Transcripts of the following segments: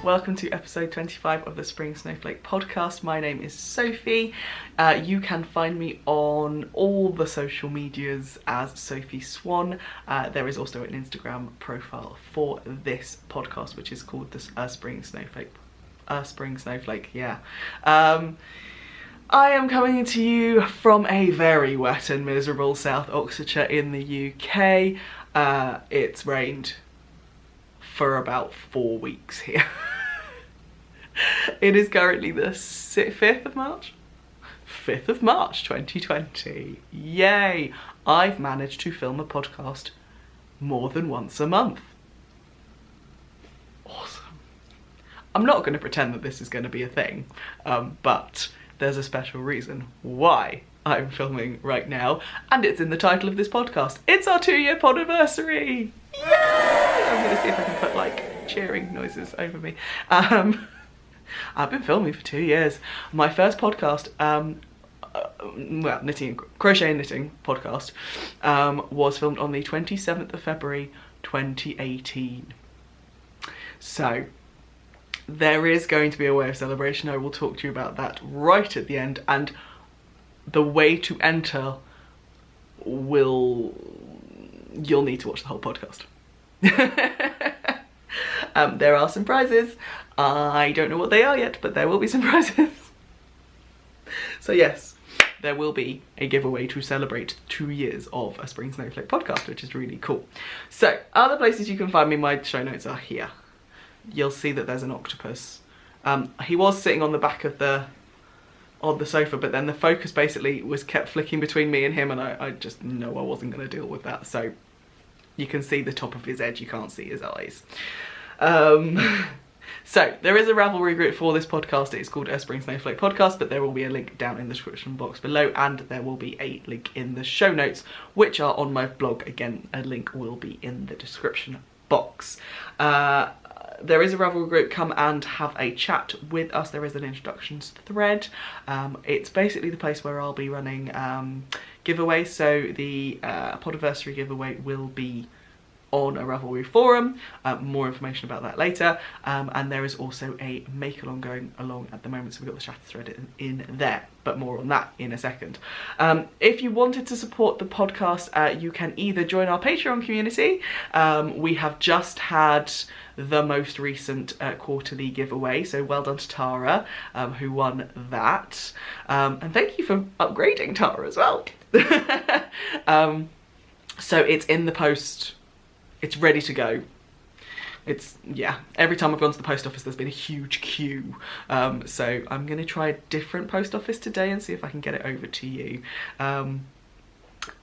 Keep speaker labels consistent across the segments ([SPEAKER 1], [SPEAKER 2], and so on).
[SPEAKER 1] welcome to episode 25 of the Spring Snowflake podcast. My name is Sophie. You can find me on all the social medias as Sophie Swan. There is also an Instagram profile for this podcast, which is called the Spring Snowflake. Spring Snowflake, yeah. I am coming to you from a very wet and miserable South Oxfordshire in the UK. It's rained for about 4 weeks here. It is currently the 5th of March? 5th of March 2020. Yay! I've managed to film a podcast more than once a month. Awesome. I'm not going to pretend that this is going to be a thing, but there's a special reason why I'm filming right now, and it's in the title of this podcast. It's our 2-year Podiversary! Yay! I'm going to see if I can put like cheering noises over me. I've been filming for 2 years. My first podcast, crochet and knitting podcast, was filmed on the 27th of February 2018. So there is going to be a way of celebration. I will talk to you about that right at the end, and the way to enter you'll need to watch the whole podcast. There are some prizes. I don't know what they are yet, but there will be some prizes. So yes, there will be a giveaway to celebrate 2 years of a Spring Snowflake podcast, which is really cool. So other places you can find me, my show notes are here. You'll see that there's an octopus. He was sitting on the back of the sofa, but then the focus basically was kept flicking between me and him, and I just know I wasn't going to deal with that. So you can see the top of his head, you can't see his eyes. So there is a Ravelry group for this podcast. It's called a Spring Snowflake podcast, but there will be a link down in the description box below, and there will be a link in the show notes, which are on my blog. Again, a link will be in the description box. There is a Ravelry group. Come and have a chat with us. There is an introductions thread. It's basically the place where I'll be running giveaways. So the Podiversary giveaway will be on a Ravelry forum. More information about that later. And there is also a make-along going along at the moment, so we've got the chat thread in there, but more on that in a second. If you wanted to support the podcast, you can either join our Patreon community. We have just had the most recent quarterly giveaway, so well done to Tara, who won that. And thank you for upgrading, Tara, as well. So it's in the post. It's ready to go. Yeah, every time I've gone to the post office there's been a huge queue. So I'm going to try a different post office today and see if I can get it over to you.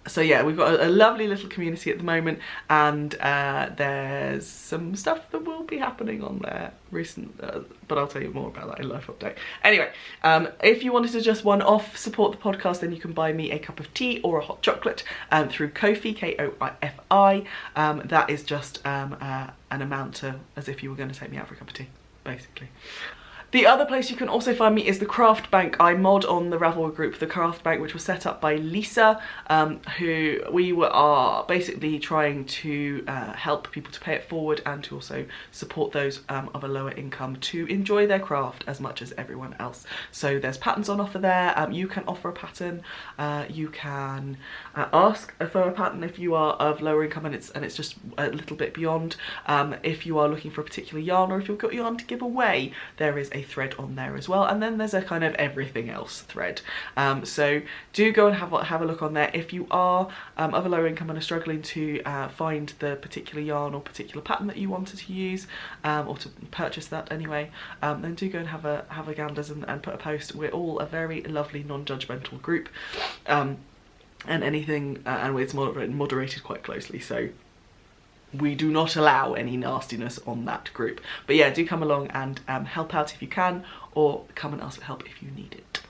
[SPEAKER 1] So yeah, we've got a lovely little community at the moment, and there's some stuff that will be happening on there but I'll tell you more about that in live update. Anyway, if you wanted to just one-off support the podcast, then you can buy me a cup of tea or a hot chocolate through Ko-fi, K-O-I-F-I. That is just an amount as if you were going to take me out for a cup of tea, basically. The other place you can also find me is the Craft Bank. I mod on the Ravelry group, the Craft Bank, which was set up by Lisa, who we are basically trying to help people to pay it forward and to also support those of a lower income to enjoy their craft as much as everyone else. So there's patterns on offer there. You can offer a pattern. You can ask for a pattern if you are of lower income and it's just a little bit beyond. If you are looking for a particular yarn, or if you've got yarn to give away, there is a thread on there as well, and then there's a kind of everything else thread. So do go and have a look on there. If you are of a lower income and are struggling to find the particular yarn or particular pattern that you wanted to use, or to purchase that anyway, then do go and have a ganders and put a post. We're all a very lovely non-judgmental group, and anything and it's moderated quite closely, so we do not allow any nastiness on that group. But yeah, do come along and help out if you can, or come and ask for help if you need it.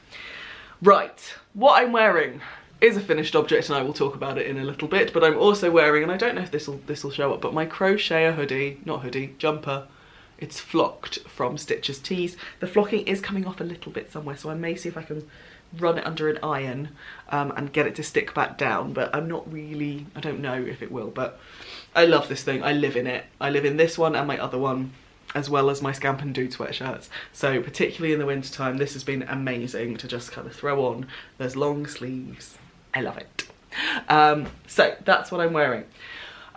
[SPEAKER 1] Right, what I'm wearing is a finished object, and I will talk about it in a little bit, but I'm also wearing, and I don't know if this will show up, but my crochet jumper. It's flocked from Stitches Tees. The flocking is coming off a little bit somewhere, so I may see if I can run it under an iron and get it to stick back down, but I don't know if it will, but I love this thing. I live in it. I live in this one and my other one. as well as my Scamp and Dude sweatshirts. So particularly in the winter time, this has been amazing to just kind of throw on those long sleeves. I love it. So that's what I'm wearing.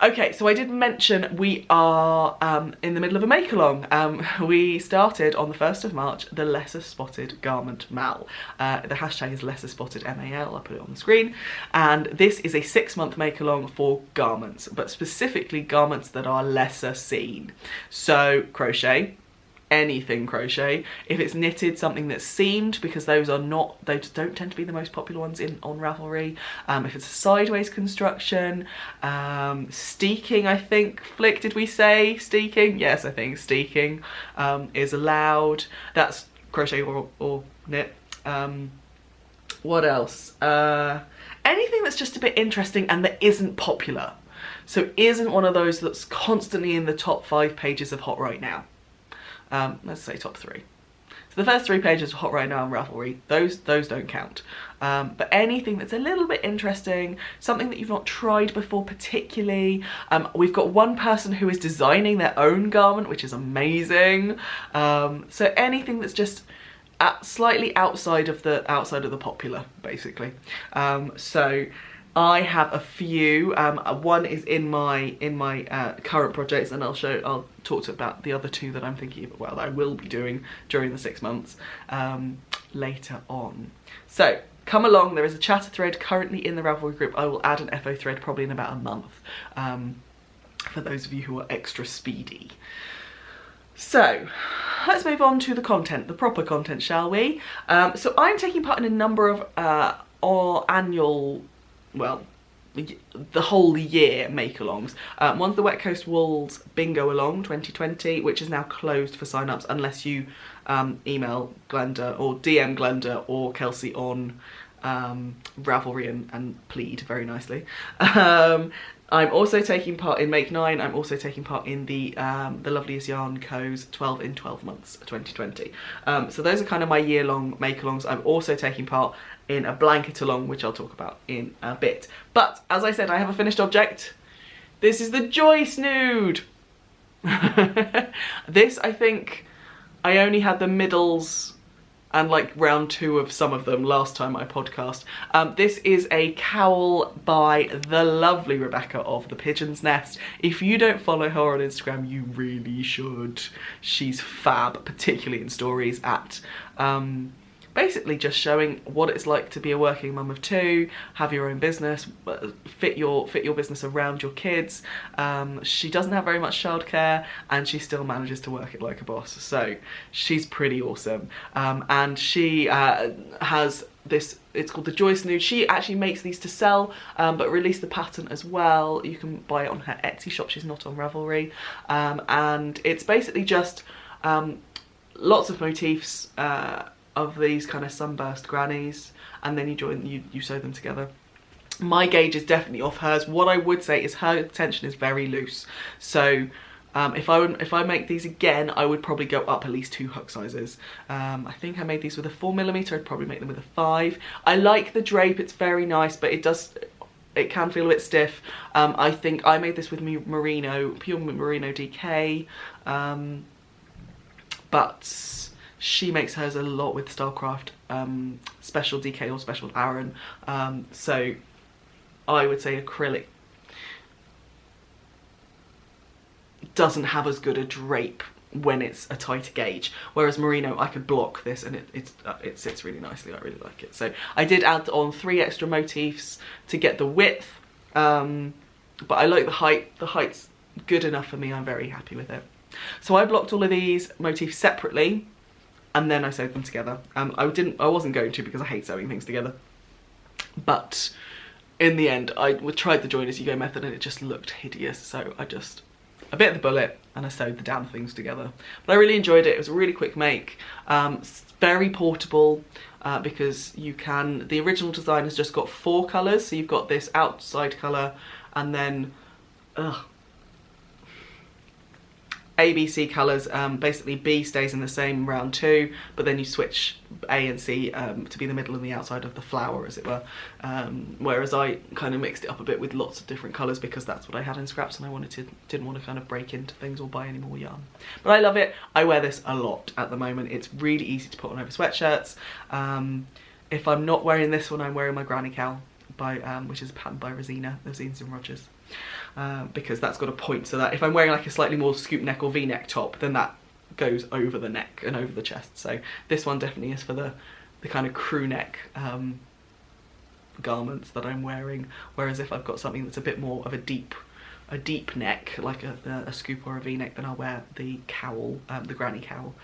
[SPEAKER 1] Okay, so I did mention we are in the middle of a make-along. We started on the 1st of March, the Lesser Spotted Garment Mal. The hashtag is Lesser Spotted MAL, I'll put it on the screen. And this is a 6-month make-along for garments, but specifically garments that are lesser seen. So crochet, anything crochet. If it's knitted, something that's seamed, because those don't tend to be the most popular ones on Ravelry. If it's a sideways construction, steeking, I think. Flick, did we say steeking? Yes, I think steeking is allowed. That's crochet or knit. What else? Anything that's just a bit interesting and that isn't popular. So isn't one of those that's constantly in the top 5 pages of Hot Right Now. Let's say top 3. So the first 3 pages of Hot Right Now on Ravelry, those don't count. But anything that's a little bit interesting, something that you've not tried before particularly. We've got one person who is designing their own garment, which is amazing. So anything that's just slightly outside of the popular, basically. So I have a few. One is in my current projects, and I'll talk about the other 2 that I'm thinking of, well, that I will be doing during the 6 months later on. So come along. There is a chatter thread currently in the Ravelry group. I will add an FO thread probably in about a month for those of you who are extra speedy. So let's move on to the content, the proper content, shall we? So I'm taking part in a number of annual, well, the whole year make-alongs. One's the Wet Coast Wools Bingo Along 2020, which is now closed for sign-ups unless you email Glenda or DM Glenda or Kelsey on Ravelry and plead very nicely. I'm also taking part in Make 9. I'm also taking part in the Loveliest Yarn Co's 12 in 12 months 2020. So those are kind of my year-long make-alongs. I'm also taking part in a blanket along, which I'll talk about in a bit. But as I said, I have a finished object. This is the Joy Snood. This, I think, I only had the middles and like round 2 of some of them last time I podcast. This is a cowl by the lovely Rebecca of The Pigeon's Nest. If you don't follow her on Instagram, you really should. She's fab, particularly in stories at basically just showing what it's like to be a working mum of 2, have your own business, fit your business around your kids. She doesn't have very much childcare and she still manages to work it like a boss, so she's pretty awesome. And she has this, it's called the Joy Snood. She actually makes these to sell, but released the pattern as well. You can buy it on her Etsy shop, she's not on Ravelry. And it's basically just lots of motifs of these kind of sunburst grannies, and then you sew them together. My gauge is definitely off hers. What I would say is her tension is very loose, so if I make these again, I would probably go up at least 2 hook sizes. I think I made these with a 4mm. I'd probably make them with a 5. I like the drape, it's very nice, but it can feel a bit stiff. I think I made this with merino, pure merino DK, but she makes hers a lot with Stylecraft Special DK or Special Aaron. So I would say acrylic doesn't have as good a drape when it's a tighter gauge, whereas merino, I could block this and it sits really nicely. I really like it. So I did add on 3 extra motifs to get the width, but I like the height. The height's good enough for me. I'm very happy with it. So I blocked all of these motifs separately, and then I sewed them together. I wasn't going to because I hate sewing things together. But in the end, I tried the join as you go method and it just looked hideous. So I just a bit of the bullet and I sewed the damn things together. But I really enjoyed it. It was a really quick make. Very portable because you can, the original design has just got 4 colours. So you've got this outside colour and then, ABC colours. Basically B stays in the same round 2, but then you switch A and C to be the middle and the outside of the flower, as it were. Whereas I kind of mixed it up a bit with lots of different colours because that's what I had in scraps, and I didn't want to kind of break into things or buy any more yarn. But I love it. I wear this a lot at the moment. It's really easy to put on over sweatshirts. If I'm not wearing this one, I'm wearing my granny cowl, which is a pattern by Rosina and Rogers. Because that's got a point, so that if I'm wearing like a slightly more scoop neck or v-neck top, then that goes over the neck and over the chest. So this one definitely is for the kind of crew neck garments that I'm wearing, whereas if I've got something that's a bit more of a deep neck, like a scoop or a v-neck, then I'll wear the cowl, the granny cowl.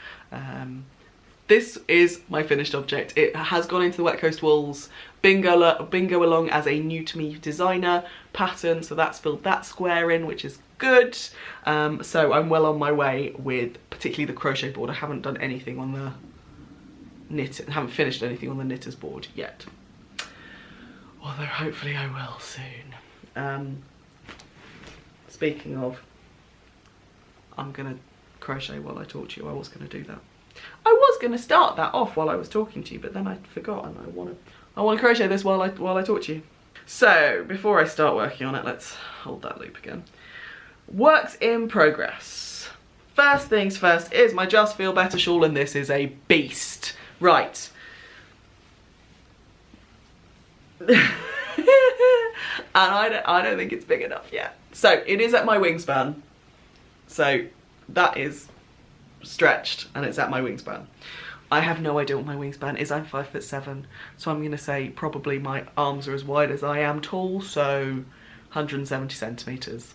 [SPEAKER 1] This is my finished object. It has gone into the Wet Coast Wools bingo along as a new to me designer pattern, so that's filled that square in, which is good. So I'm well on my way with particularly the crochet board. I haven't done anything on the haven't finished anything on the knitter's board yet. Although hopefully I will soon. Speaking of, I'm gonna crochet while I talk to you. I was gonna do that. I was going to start that off while I was talking to you, but then I forgot, and I want to crochet this while I talk to you. So before I start working on it, let's hold that loop again. Works in progress. First things first is my Just Feel Better shawl, and this is a beast. Right. And I don't think it's big enough yet. So it is at my wingspan. So that is stretched and it's at my wingspan. I have no idea what my wingspan is. I'm 5'7", so I'm gonna say probably my arms are as wide as I am tall, so 170 centimeters.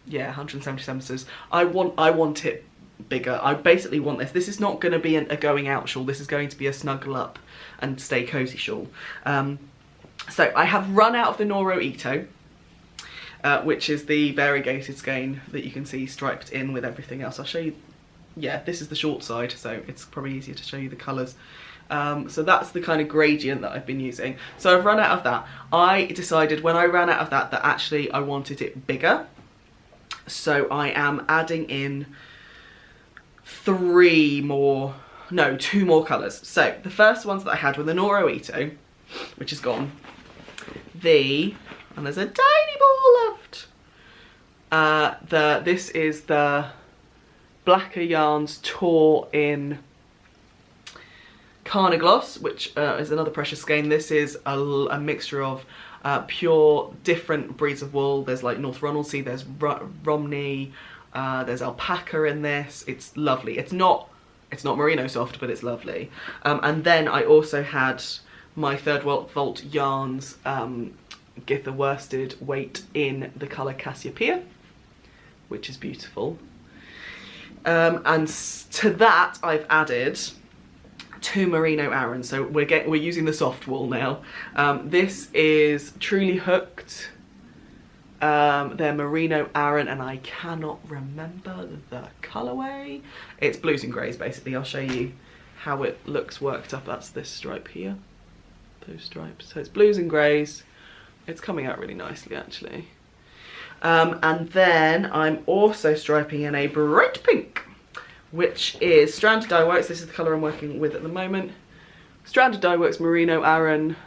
[SPEAKER 1] Yeah, 170 centimeters. I want it bigger. I basically want this. This is not gonna be a going out shawl. This is going to be a snuggle up and stay cozy shawl. So I have run out of the Noro Ito, which is the variegated skein that you can see striped in with everything else. I'll show you. Yeah, this is the short side, so it's probably easier to show you the colours. So that's the kind of gradient that I've been using. So I've run out of that. I decided when I ran out of that actually I wanted it bigger. So I am adding in two more colours. So the first ones that I had were the Noro Ito, which is gone. And there's a tiny ball left. This is the Blacker Yarns Tour in Carnagloss, which is another precious skein. This is a mixture of pure different breeds of wool. There's like North Ronaldsay, there's Romney, there's alpaca in this. It's lovely. It's not merino soft, but it's lovely. And then I also had my Third Volt Yarns Githa worsted weight in the colour Cassiopeia, which is beautiful. And to that I've added 2 merino Aran. So we're using the soft wool now. This is Truly Hooked. They're merino Aran, and I cannot remember the colourway. It's blues and greys basically. I'll show you how it looks worked up. That's this stripe here. Those stripes. So it's blues and greys. It's coming out really nicely actually. And then I'm also striping in a bright pink, which is Stranded Dye Works. This is the colour I'm working with at the moment. Stranded Dye Works Merino Aran,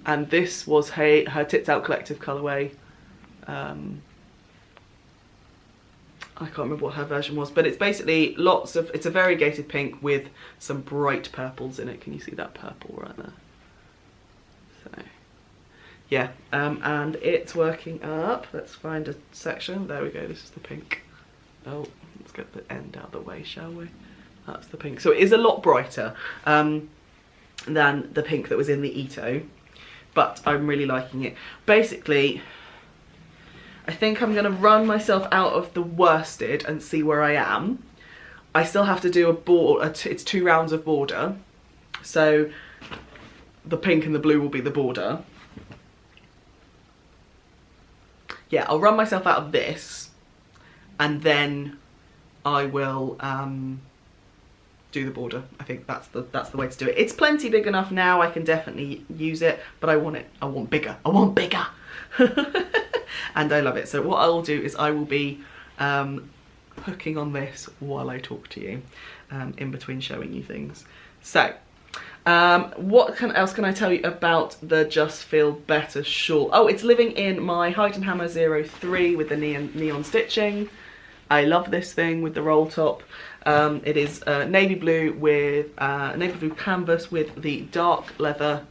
[SPEAKER 1] and this was her Tits Out Collective colourway. I can't remember what her version was, but it's basically it's a variegated pink with some bright purples in it. Can you see that purple right there? So yeah, and it's working up. Let's find a section. There we go, this is the pink. Oh, let's get the end out of the way, shall we? That's the pink. So it is a lot brighter than the pink that was in the Ito, but I'm really liking it. Basically, I think I'm gonna run myself out of the worsted and see where I am. I still have to do a border, it's 2 rounds of border. So the pink and the blue will be the border. Yeah, I'll run myself out of this, and then I will do the border. I think that's the way to do it. It's plenty big enough now. I can definitely use it, but I want bigger. I want bigger. And I love it. So what I will do is I will be hooking on this while I talk to you, in between showing you things. So, what else can I tell you about the Just Feel Better shawl? Oh, it's living in my Hide and Hammer 03 with the neon stitching. I love this thing with the roll top. It is navy blue with navy blue canvas with the dark leather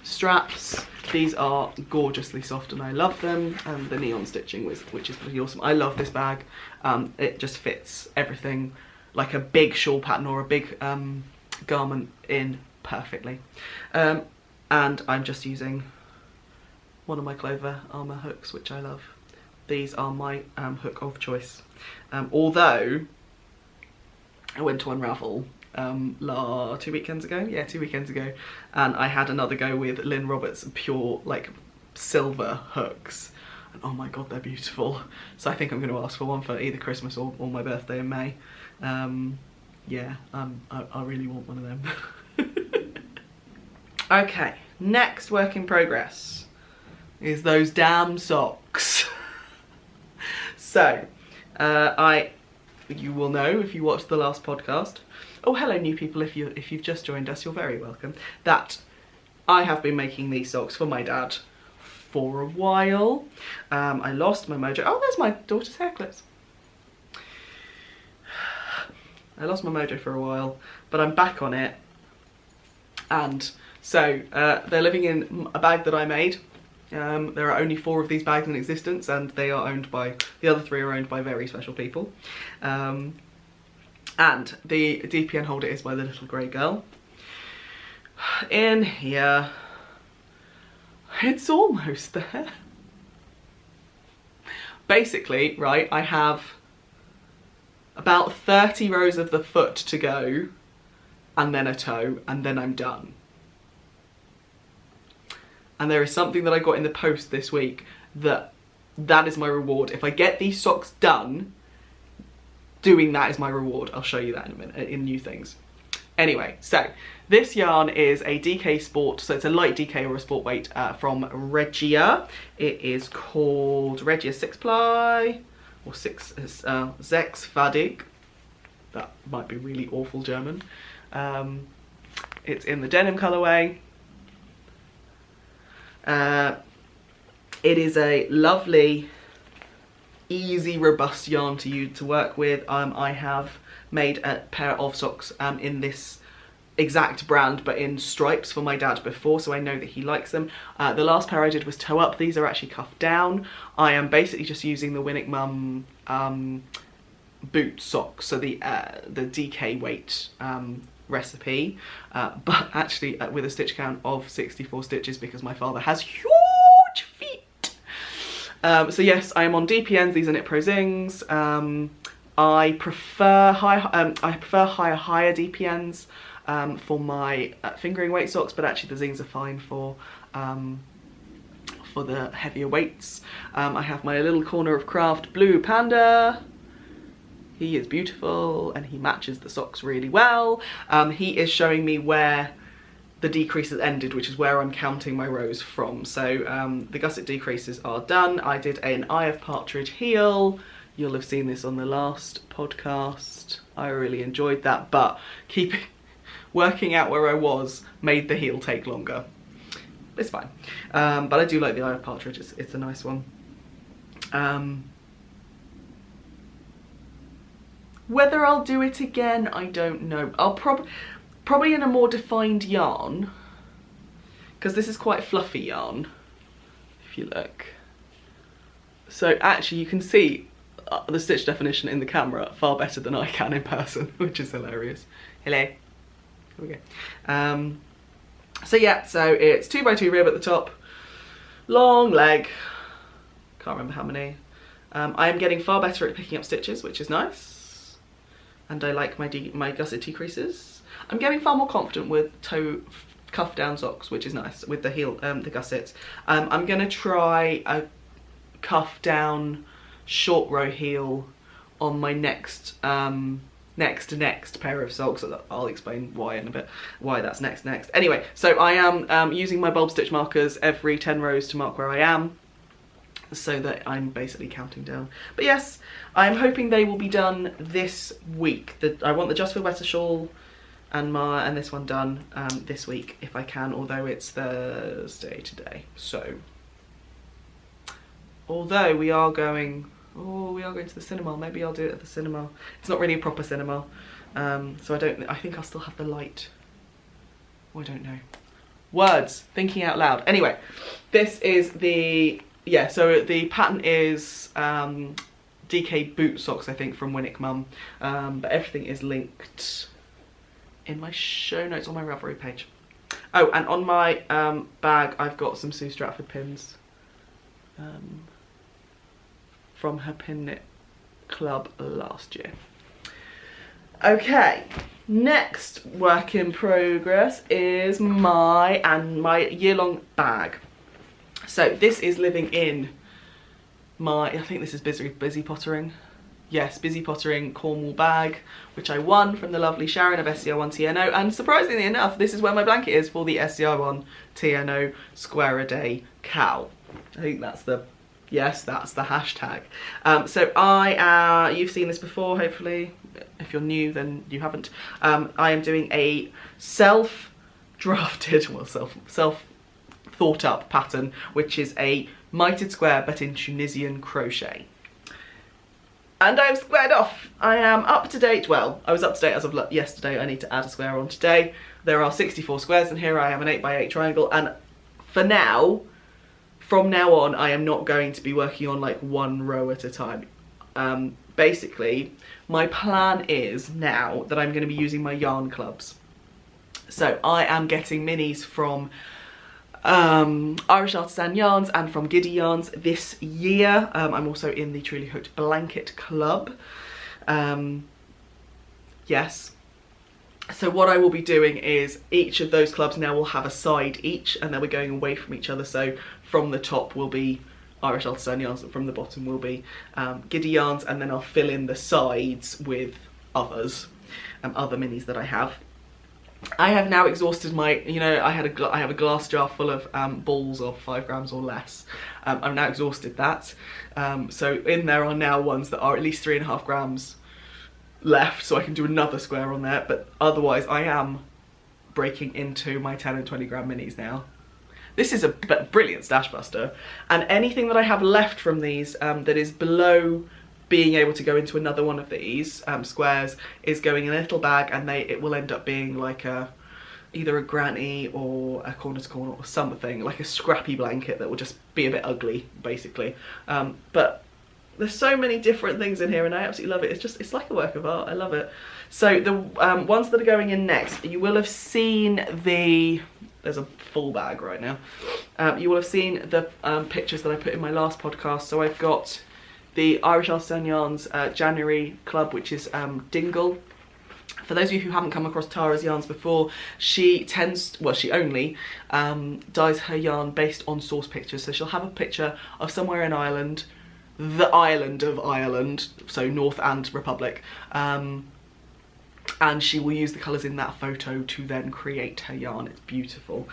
[SPEAKER 1] straps. These are gorgeously soft and I love them, and the neon stitching which is pretty awesome. I love this bag. It just fits everything like a big shawl pattern or a big garment in perfectly. And I'm just using one of my Clover Armour hooks, which I love. These are my hook of choice. Although I went to Unravel 2 weekends ago, yeah, 2 weekends ago, and I had another go with Lynn Roberts pure like silver hooks, and oh my god, they're beautiful. So I think I'm going to ask for one for either Christmas or my birthday in May. Yeah, I really want one of them. Okay, next work in progress is those damn socks. So, you will know if you watched the last podcast. Oh, hello new people, if you've just joined us, you're very welcome. That I have been making these socks for my dad for a while. I lost my mojo. Oh, there's my daughter's hair clips. I lost my mojo for a while, but I'm back on it. And so they're living in a bag that I made. There are only 4 of these bags in existence, and they are owned by, the other 3 are owned by very special people. And the DPN holder is by the little grey girl. In here, it's almost there. Basically, right, I have about 30 rows of the foot to go, and then a toe, and then I'm done. And there is something that I got in the post this week that is my reward. If I get these socks done, doing that is my reward. I'll show you that in a minute, in new things. Anyway, so this yarn is a DK Sport, so it's a light DK or a sport weight from Regia. It is called Regia 6-ply, or Sechsfadig. That might be really awful German. It's in the denim colourway. It is a lovely, easy, robust yarn to work with. I have made a pair of socks in this exact brand, but in stripes for my dad before, so I know that he likes them. The last pair I did was toe up. These are actually cuffed down. I am basically just using the Winnick Mum boot socks, so the DK weight recipe, but actually with a stitch count of 64 stitches because my father has huge feet. So yes, I am on DPNs. These are Knit Pro Zings. I prefer higher DPNs for my fingering weight socks, but actually the Zings are fine for the heavier weights. I have my little corner of craft blue panda. He is beautiful and he matches the socks really well. He is showing me where the decreases ended, which is where I'm counting my rows from. So the gusset decreases are done. I did an Eye of Partridge heel. You'll have seen this on the last podcast. I really enjoyed that, but working out where I was made the heel take longer. It's fine. But I do like the Eye of Partridge, it's a nice one. Whether I'll do it again, I don't know. I'll probably in a more defined yarn, because this is quite fluffy yarn, if you look. So actually you can see the stitch definition in the camera far better than I can in person, which is hilarious. Hello. Here we go. So yeah, so it's 2x2 rib at the top, long leg, can't remember how many. I am getting far better at picking up stitches, which is nice. And I like my gusset decreases. I'm getting far more confident with toe cuff down socks, which is nice, with the heel, the gussets. I'm gonna try a cuff down short row heel on my next pair of socks. I'll explain why in a bit, why that's next. Anyway, so I am using my bulb stitch markers every 10 rows to mark where I am. so that I'm basically counting down. But yes, I'm hoping they will be done this week. I want the Just Feel Better shawl and this one done this week if I can, although it's Thursday today. So, although we are going to the cinema, maybe I'll do it at the cinema. It's not really a proper cinema, so I think I'll still have the light. Oh, I don't know. Words, thinking out loud. Anyway, this is so the pattern is DK boot socks, I think, from Winnick Mum, but everything is linked in my show notes on my Ravelry page. Oh, and on my bag I've got some Sue Stratford pins from her pin knit club last year. Okay, next work in progress is my year-long bag. So this is living in my, I think this is Busy Pottering. Yes, Busy Pottering Cornwall bag, which I won from the lovely Sharon of SCR1 TNO, and surprisingly enough, this is where my blanket is for the SCR1 TNO Square a Day Cow. I think that's the hashtag. So you've seen this before, hopefully. If you're new, then you haven't. I am doing a self-drafted, well, self-thought-up pattern, which is a mitered square, but in Tunisian crochet. And I've squared off. I am up to date. Well, I was up to date as of yesterday. I need to add a square on today. There are 64 squares in here. I have an 8x8 triangle, and for now, from now on, I am not going to be working on like one row at a time. Basically, my plan is now that I'm going to be using my yarn clubs. So I am getting minis from Irish Artisan Yarns and from Giddy Yarns this year. I'm also in the Truly Hooked Blanket Club. Yes. So what I will be doing is each of those clubs now will have a side each, and then we're going away from each other. So from the top will be Irish Artisan Yarns, and from the bottom will be Giddy Yarns, and then I'll fill in the sides with others, other minis that I have. I have now exhausted my, I have a glass jar full of balls of 5 grams or less. I've now exhausted that. So in there are now ones that are at least 3.5 grams left, so I can do another square on there, but otherwise I am breaking into my 10 and 20 gram minis now. This is a brilliant stash buster, and anything that I have left from these that is below being able to go into another one of these squares is going in a little bag, and it will end up being like either a granny or a corner to corner or something, like a scrappy blanket that will just be a bit ugly, basically. But there's so many different things in here, and I absolutely love it. It's like a work of art. I love it. So the ones that are going in next, you will have seen there's a full bag right now. You will have seen the pictures that I put in my last podcast. So I've got the Irish Artisan Yarns January Club, which is Dingle. For those of you who haven't come across Tara's yarns before, she only dyes her yarn based on source pictures. So she'll have a picture of somewhere in Ireland, the island of Ireland, so North and Republic, and she will use the colours in that photo to then create her yarn. It's beautiful.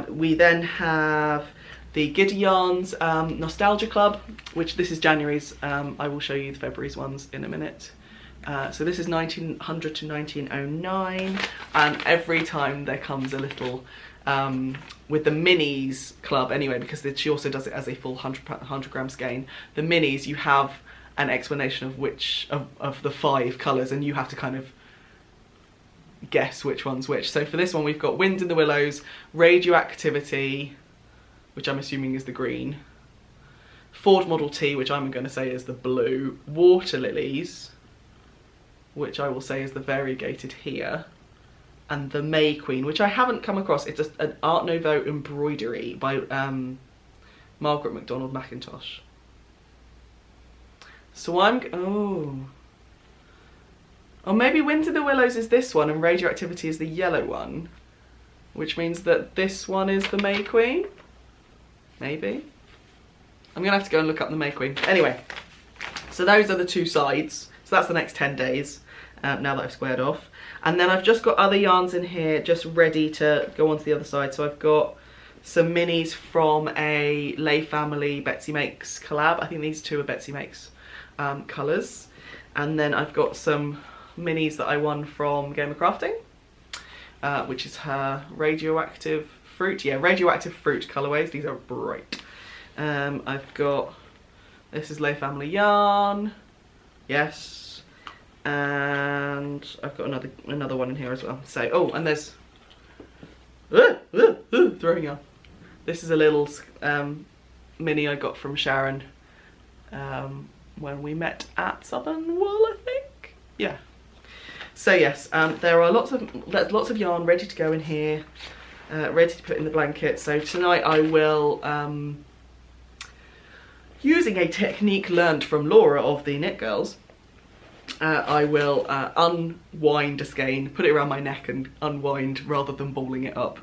[SPEAKER 1] We then have the Giddy Yarns Nostalgia Club, which this is January's. I will show you the February's ones in a minute. So this is 1900 to 1909, and every time there comes a little, with the minis club anyway, because she also does it as a full 100 gram skein. The minis, you have an explanation of which of the 5 colours, and you have to kind of guess which one's which. So for this one we've got Wind in the Willows, Radioactivity, which I'm assuming is the green, Ford Model T, which I'm going to say is the blue, Water Lilies, which I will say is the variegated here, and the May Queen, which I haven't come across. It's an Art Nouveau embroidery by Margaret MacDonald Mackintosh. So or maybe Wind in the Willows is this one and Radioactivity is the yellow one, which means that this one is the May Queen? Maybe? I'm gonna have to go and look up the May Queen. Anyway, so those are the 2 sides. So that's the next 10 days, now that I've squared off. And then I've just got other yarns in here just ready to go onto the other side. So I've got some minis from a Lay Family Betsy Makes collab. I think these two are Betsy Makes colours. And then I've got some minis that I won from Game of Crafting, which is her radioactive fruit. Yeah, radioactive fruit colourways. These are bright. I've got, this is Lay Family yarn. Yes. And I've got another one in here as well. So, oh, and there's throwing yarn. This is a little mini I got from Sharon when we met at Southern Wool, I think. Yeah. So yes, there are lots of yarn ready to go in here, ready to put in the blanket. So tonight I will, using a technique learned from Laura of the Knit Girls, I will unwind a skein, put it around my neck and unwind rather than balling it up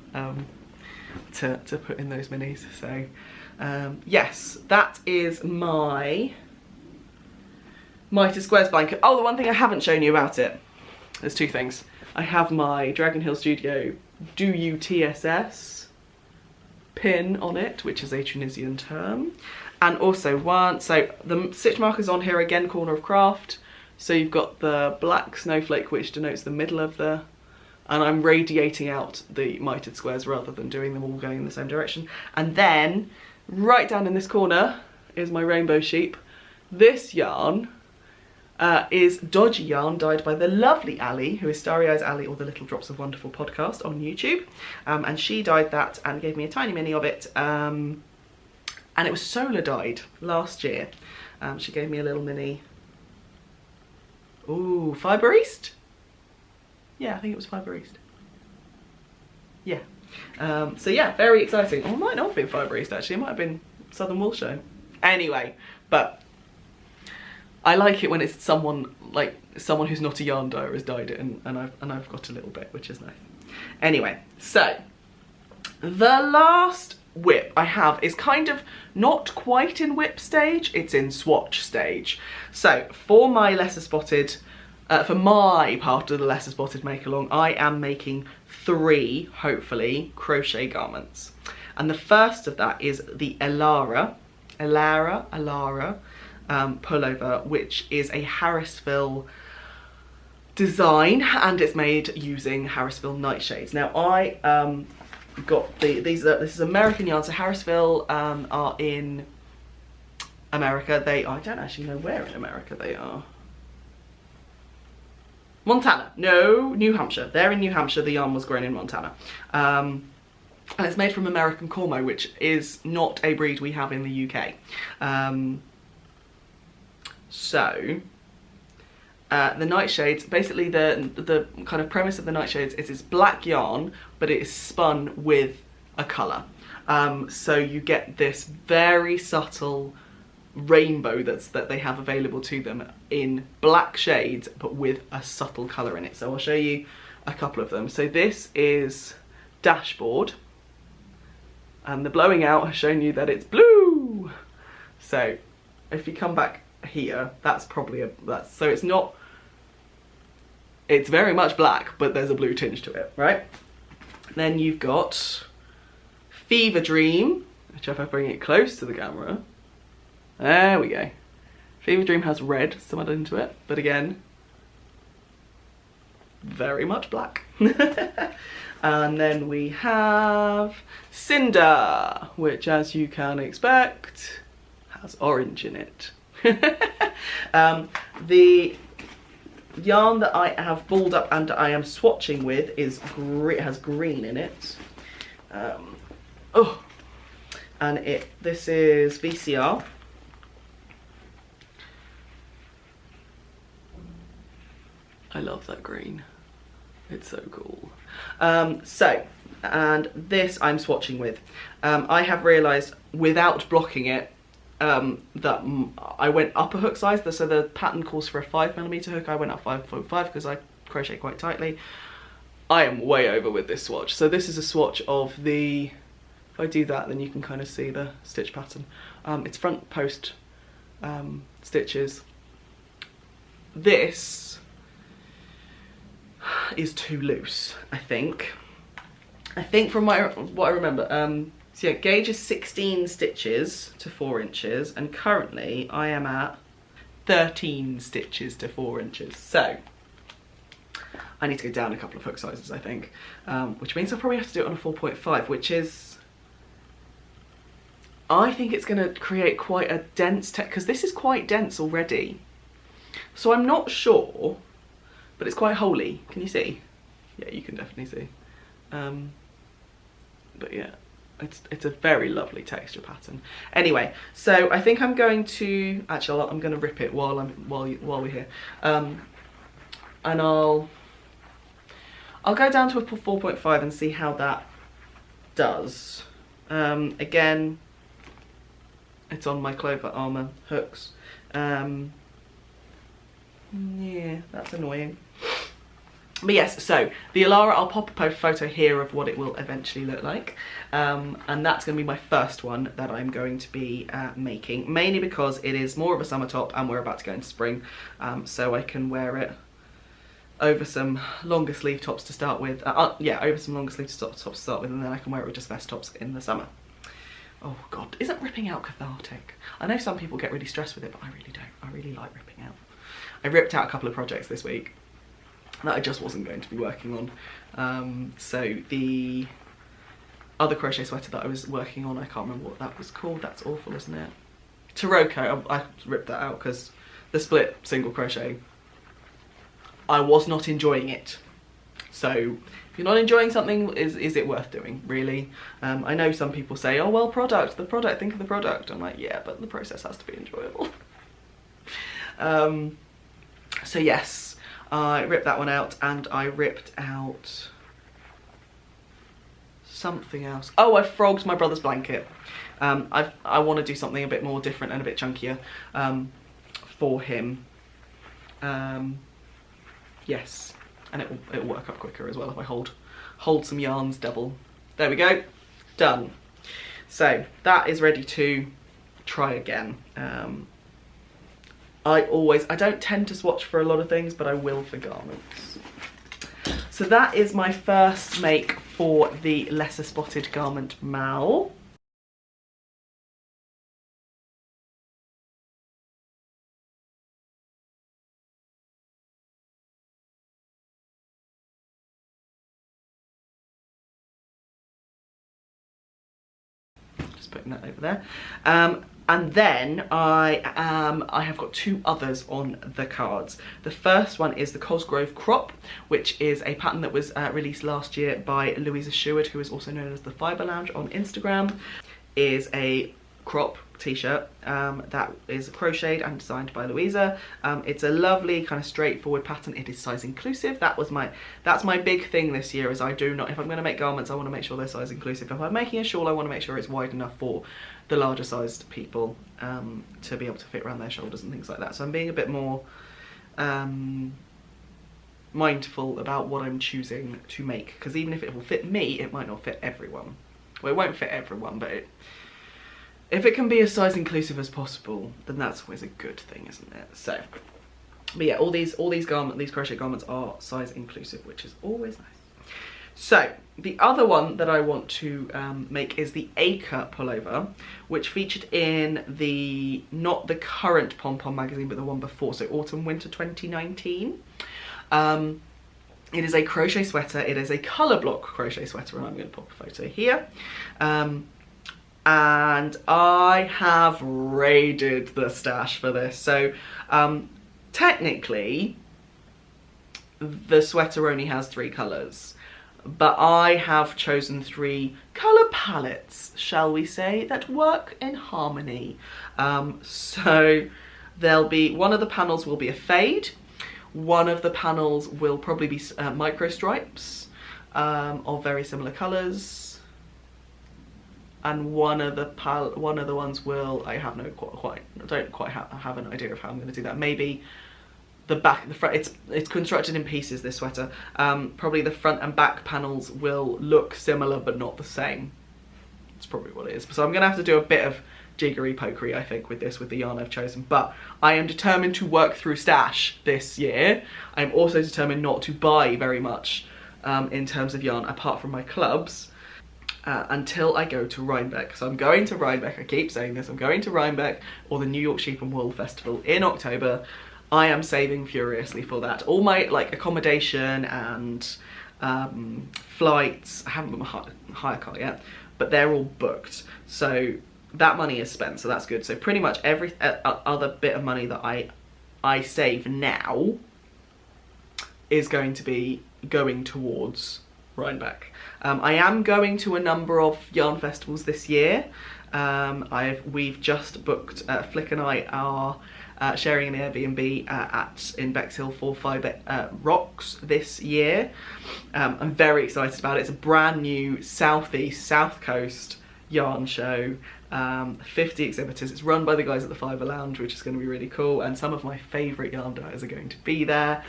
[SPEAKER 1] to put in those minis. So yes, that is my Mitre Squares blanket. Oh, the one thing I haven't shown you about it, there's two things. I have my Dragon Hill Studio Do You TSS pin on it, which is a Tunisian term. And also so the stitch marker's on here again, corner of craft. So you've got the black snowflake, which denotes the middle of the, and I'm radiating out the mitered squares rather than doing them all going in the same direction. And then right down in this corner is my rainbow sheep. This yarn is Dodgy yarn dyed by the lovely Ali, who is Starry Eyes Ali, or the Little Drops of Wonderful podcast on YouTube. And she dyed that and gave me a tiny mini of it. And it was solar dyed last year. She gave me a little mini. Ooh, Fibre East? Yeah, I think it was Fibre East. Yeah. So yeah, very exciting. Or it might not have been Fibre East actually, it might have been Southern Wool Show. Anyway, but I like it when it's someone who's not a yarn dyer has dyed it, and I've got a little bit, which is nice. Anyway, so the last whip I have is kind of not quite in whip stage, it's in swatch stage. So for my lesser spotted, for my part of the lesser spotted make along, I am making 3, hopefully, crochet garments. And the first of that is the Elara pullover, which is a Harrisville design, and it's made using Harrisville nightshades. Now I got this is American yarn, so Harrisville are in America. I don't actually know where in America they are. Montana. No, New Hampshire. They're in New Hampshire. The yarn was grown in Montana. And it's made from American Cormo, which is not a breed we have in the UK. The nightshades, basically the kind of premise of the nightshades is it's black yarn, but it is spun with a colour. So you get this very subtle rainbow that they have available to them in black shades, but with a subtle colour in it. So I'll show you a couple of them. So this is Dashboard, and the blowing out has shown you that it's blue. So if you come back here, that's probably so it's not, it's very much black, but there's a blue tinge to it, right? Then you've got Fever Dream, which if I bring it close to the camera, there we go. Fever Dream has red somewhat into it, but again, very much black. And then we have Cinder, which as you can expect, has orange in it. The yarn that I have balled up and I am swatching with has green in it. And this is VCR. I love that green. It's so cool. And this I'm swatching with. I have realised without blocking it that I went up a hook size, so the pattern calls for a 5mm hook. I went up 5.5 because I crochet quite tightly. I am way over with this swatch. So this is a swatch of the, if I do that then you can kind of see the stitch pattern. It's front post stitches. This is too loose, I think. From what I remember. So yeah, gauge is 16 stitches to 4 inches, and currently I am at 13 stitches to 4 inches. So I need to go down a couple of hook sizes, I think, which means I'll probably have to do it on a 4.5, which is, I think it's going to create quite a dense because this is quite dense already. So I'm not sure, but it's quite holy. Can you see? Yeah, you can definitely see. But yeah, it's a very lovely texture pattern. Anyway, so I think I'm going to I'm going to rip it while we're here, and I'll go down to a 4.5 and see how that does. Again, it's on my Clover Armour hooks. Yeah, that's annoying. But yes, so the Alara, I'll pop a photo here of what it will eventually look like. And that's going to be my first one that I'm going to be making, mainly because it is more of a summer top and we're about to go into spring. So I can wear it over some longer sleeve tops to start with. Yeah, over some longer sleeve tops to start with, and then I can wear it with just vest tops in the summer. Oh God, isn't ripping out cathartic? I know some people get really stressed with it, but I really don't. I really like ripping out. I ripped out a couple of projects this week that I just wasn't going to be working on. So the other crochet sweater that I was working on, I can't remember what that was called. That's awful, isn't it? Taroko, I ripped that out because the split single crochet, I was not enjoying it. So if you're not enjoying something, is it worth doing, really? I know some people say, oh well, the product, think of the product. I'm like, yeah, but the process has to be enjoyable. So yes, I ripped that one out, and I ripped out something else. Oh, I frogged my brother's blanket. I want to do something a bit more different and a bit chunkier for him. Yes, and it'll work up quicker as well if I hold some yarns double. There we go, done. So that is ready to try again. I don't tend to swatch for a lot of things, but I will for garments. So that is my first make for the lesser spotted garment Mal. Just putting that over there. And then I have got two others on the cards. The first one is the Cosgrove Crop, which is a pattern that was released last year by Louisa Sherwood, who is also known as the Fibre Lounge on Instagram. Is a crop t-shirt that is crocheted and designed by Louisa. It's a lovely kind of straightforward pattern. It is size inclusive. That's my big thing this year. Is if I'm going to make garments, I want to make sure they're size inclusive. If I'm making a shawl, I want to make sure it's wide enough for the larger sized people to be able to fit around their shoulders and things like that. So I'm being a bit more mindful about what I'm choosing to make, because even if it will fit me, it might not fit everyone. Well, it won't fit everyone, but if it can be as size inclusive as possible, then that's always a good thing, isn't it? So, but yeah, all these crochet garments are size inclusive, which is always nice. So the other one that I want to make is the Acre pullover, which featured in not the current Pom Pom magazine, but the one before, so Autumn Winter 2019. It is a crochet sweater. It is a colour block crochet sweater, and I'm going to pop a photo here. And I have raided the stash for this. So technically, the sweater only has 3 colours, but I have chosen 3 colour palettes, shall we say, that work in harmony. So there'll be, one of the panels will be a fade, one of the panels will probably be micro stripes of very similar colours, and one of the ones will, I have don't quite have an idea of how I'm going to do that. Maybe the back, the front, it's constructed in pieces, this sweater. Probably the front and back panels will look similar but not the same. That's probably what it is. So I'm going to have to do a bit of jiggery pokery, I think, with the yarn I've chosen. But I am determined to work through stash this year. I'm also determined not to buy very much in terms of yarn, apart from my clubs. until I go to Rhinebeck. So I'm going to Rhinebeck, I keep saying this, I'm going to Rhinebeck or the New York Sheep and Wool Festival in October. I am saving furiously for that. All my like accommodation and flights, I haven't got my hire car yet, but they're all booked. So that money is spent, so that's good. So pretty much every other bit of money that I save now is going to be going towards Rhinebeck. I am going to a number of yarn festivals this year. We've just booked, Flick and I are sharing an Airbnb in Bexhill for Fibre Rocks this year. I'm very excited about it. It's a brand new South Coast yarn show. 50 exhibitors. It's run by the guys at the Fibre Lounge, which is going to be really cool, and some of my favourite yarn dyers are going to be there.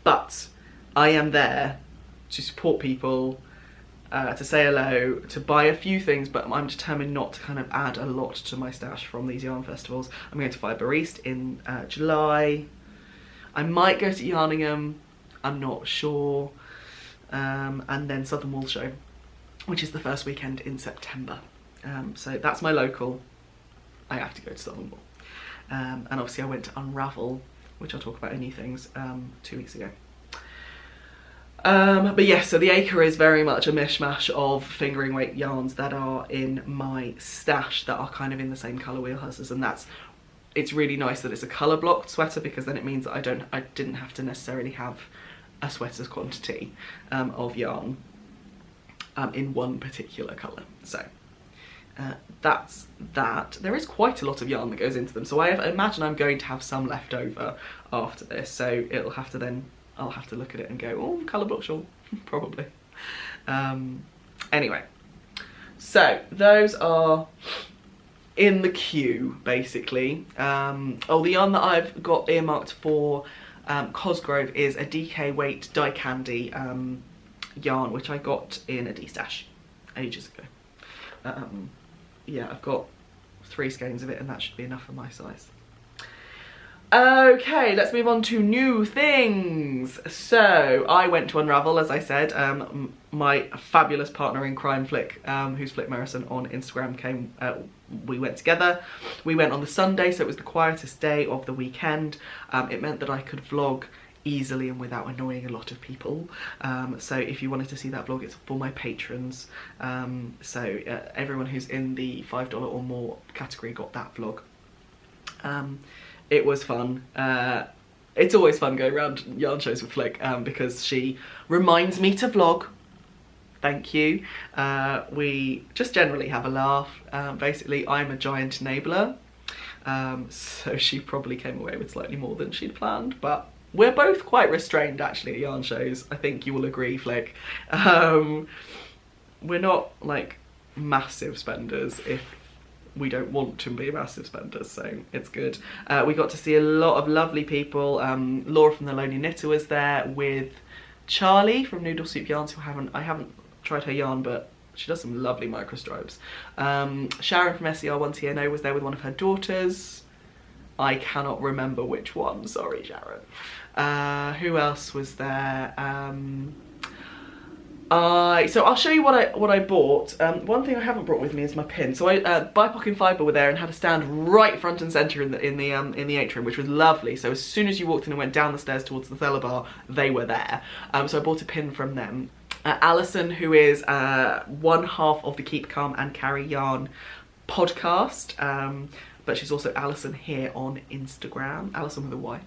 [SPEAKER 1] But I am there to support people, to say hello, to buy a few things, but I'm determined not to kind of add a lot to my stash from these yarn festivals. I'm going to Fibre East in July. I might go to Yarningham, I'm not sure, and then Southern Wool Show, which is the first weekend in September. So that's my local. I have to go to Southern Wool. And obviously I went to Unravel, which I'll talk about in New Things, 2 weeks ago. But yes, so the acre is very much a mishmash of fingering weight yarns that are in my stash that are kind of in the same colour wheelhouses, and it's really nice that it's a colour blocked sweater, because then it means that I didn't have to necessarily have a sweater's quantity of yarn in one particular colour. So that's that. There is quite a lot of yarn that goes into them, so I imagine I'm going to have some left over after this, so I'll have to look at it and go, oh, colour block shawl, probably. Anyway, so those are in the queue, basically. Oh, the yarn that I've got earmarked for Cosgrove is a DK weight dye candy yarn, which I got in a D-stash ages ago. Yeah, I've got 3 skeins of it, and that should be enough for my size. Okay, let's move on to new things. So I went to Unravel, as I said. My fabulous partner in crime, Flick, who's Flick Merrison on Instagram, came. We went together. We went on the Sunday, so it was the quietest day of the weekend. It meant that I could vlog easily and without annoying a lot of people. So if you wanted to see that vlog, it's for my patrons. Everyone who's in the $5 or more category got that vlog. It was fun. It's always fun going around yarn shows with Flick, because she reminds me to vlog. Thank you. We just generally have a laugh. Basically, I'm a giant enabler, so she probably came away with slightly more than she'd planned, but we're both quite restrained actually at yarn shows. I think you will agree, Flick. We're not like massive spenders if we don't want to be massive spenders, so it's good. We got to see a lot of lovely people. Laura from The Lonely Knitter was there with Charlie from Noodle Soup Yarns, who I haven't tried her yarn, but she does some lovely microstripes. Sharon from SER1TNO was there with one of her daughters. I cannot remember which one, sorry Sharon. Who else was there? So I'll show you what I bought. One thing I haven't brought with me is my pin. So BIPOC and Fibre were there and had a stand right front and centre in the atrium, which was lovely. So as soon as you walked in and went down the stairs towards the Cellar Bar, they were there. So I bought a pin from them. Alison, who is one half of the Keep Calm and Carry Yarn podcast, but she's also Alison here on Instagram, Alison with a Y.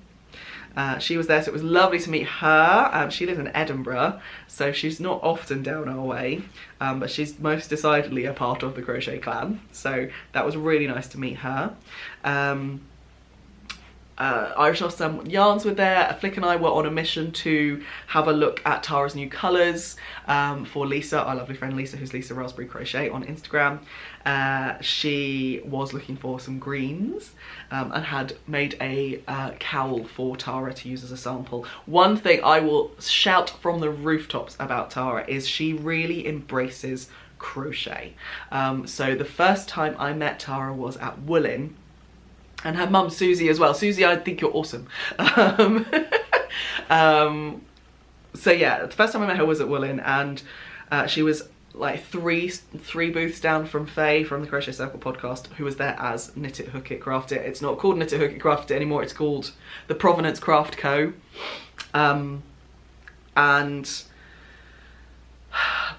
[SPEAKER 1] She was there, so it was lovely to meet her. She lives in Edinburgh, so she's not often down our way, but she's most decidedly a part of the crochet clan, so that was really nice to meet her. Irish Awesome Yarns were there. Flick and I were on a mission to have a look at Tara's new colours for Lisa, our lovely friend Lisa, who's Lisa Raspberry Crochet on Instagram. She was looking for some greens and had made a cowl for Tara to use as a sample. One thing I will shout from the rooftops about Tara is she really embraces crochet. So the first time I met Tara was at Woolin, and her mum Susie as well. Susie, I think you're awesome. So yeah, the first time I met her was at Woolin, and she was like three booths down from Faye from the Crochet Circle podcast, who was there as Knit It, Hook It, Craft It. It's not called Knit It, Hook It, Craft It anymore. It's called the Provenance Craft Co. And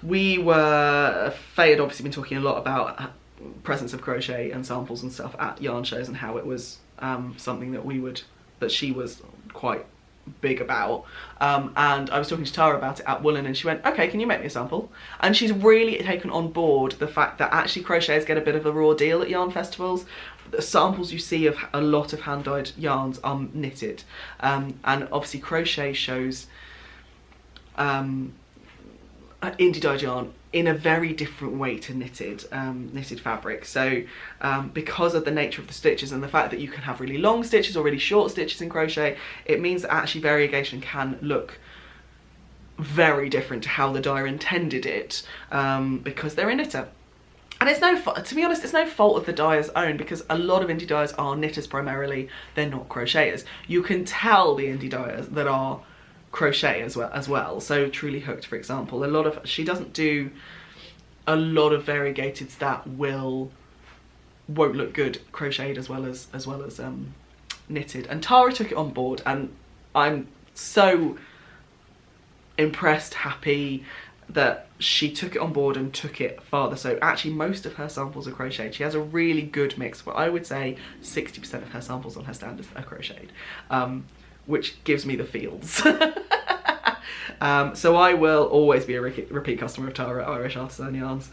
[SPEAKER 1] Faye had obviously been talking a lot about presence of crochet and samples and stuff at yarn shows, and how it was something that she was quite big about, and I was talking to Tara about it at Woolen, and she went, okay, can you make me a sample? And she's really taken on board the fact that actually crocheters get a bit of a raw deal at yarn festivals. The samples you see of a lot of hand-dyed yarns are knitted, and obviously crochet shows indie dyed yarn in a very different way to knitted fabric. So because of the nature of the stitches and the fact that you can have really long stitches or really short stitches in crochet, it means that actually variegation can look very different to how the dyer intended it, because they're a knitter. And it's to be honest, it's no fault of the dyer's own, because a lot of indie dyers are knitters primarily, they're not crocheters. You can tell the indie dyers that are crochet as well. So Truly Hooked, for example, she doesn't do a lot of variegateds that won't look good crocheted as well as knitted. And Tara took it on board, and I'm so impressed, happy that she took it on board and took it farther. So actually most of her samples are crocheted. She has a really good mix, but I would say 60% of her samples on her stand are crocheted, which gives me the feels. So I will always be a repeat customer of Tara at Irish Artisan Yarns,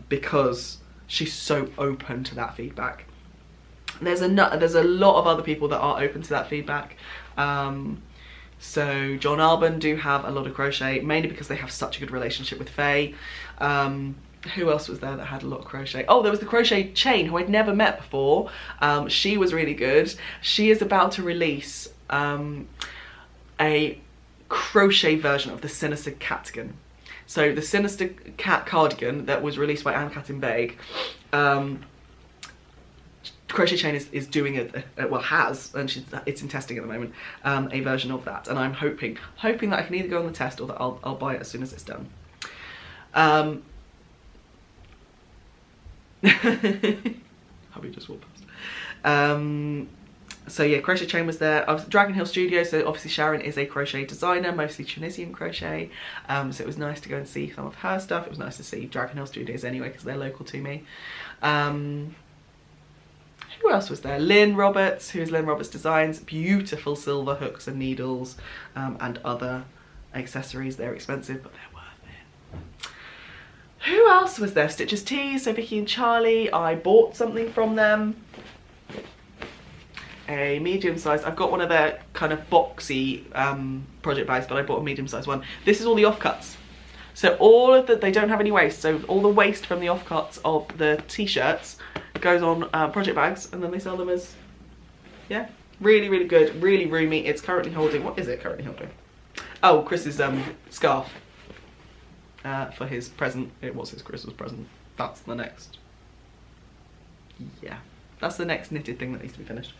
[SPEAKER 1] because she's so open to that feedback. There's a lot of other people that are open to that feedback. So John Alban do have a lot of crochet, mainly because they have such a good relationship with Faye. Who else was there that had a lot of crochet? Oh, there was the Crochet Chain, who I'd never met before. She was really good. She is about to release a crochet version of the Sinister Cardigan. So the Sinister Cat cardigan that was released by Anne Catherine Begg, Crochet Chain is doing has, and it's in testing at the moment, a version of that, and I'm hoping that I can either go on the test or that I'll buy it as soon as it's done. Hubby just walked past. So yeah, Crochet Chain was there. I was at Dragon Hill Studio, so obviously Sharon is a crochet designer, mostly Tunisian crochet, so it was nice to go and see some of her stuff. It was nice to see Dragon Hill Studios anyway, because they're local to me. Who else was there? Lynn Roberts, who is Lynn Roberts Designs. Beautiful silver hooks and needles, and other accessories. They're expensive, but they're worth it. Who else was there? Stitches Tees, so Vicky and Charlie. I bought something from them. A medium size. I've got one of their kind of boxy project bags, but I bought a medium sized one. This is all the offcuts. So all of they don't have any waste, so all the waste from the offcuts of the t-shirts goes on project bags, and then they sell them as, yeah, really, really good, really roomy. It's currently holding, what is it currently holding? Oh, Chris's scarf for his present. It was his Christmas present. That's the next, yeah, that's the next knitted thing that needs to be finished.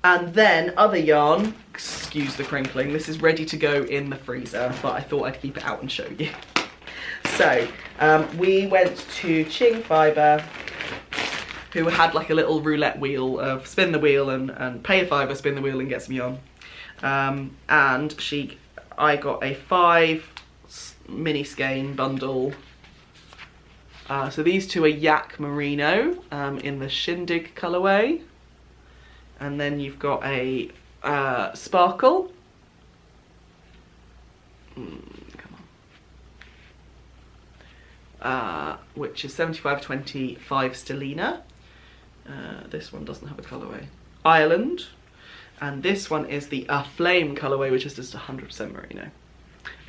[SPEAKER 1] And then other yarn, excuse the crinkling, this is ready to go in the freezer, but I thought I'd keep it out and show you. So we went to Ching Fibre, who had like a little roulette wheel of spin the wheel and pay a fiver, spin the wheel and get some yarn. And I got a 5 mini skein bundle. So these two are Yak Merino in the Shindig colourway. And then you've got a Sparkle. Come on. Which is 75/25 Stellina. This one doesn't have a colourway. Ireland. And this one is the Flame colourway, which is just 100% merino.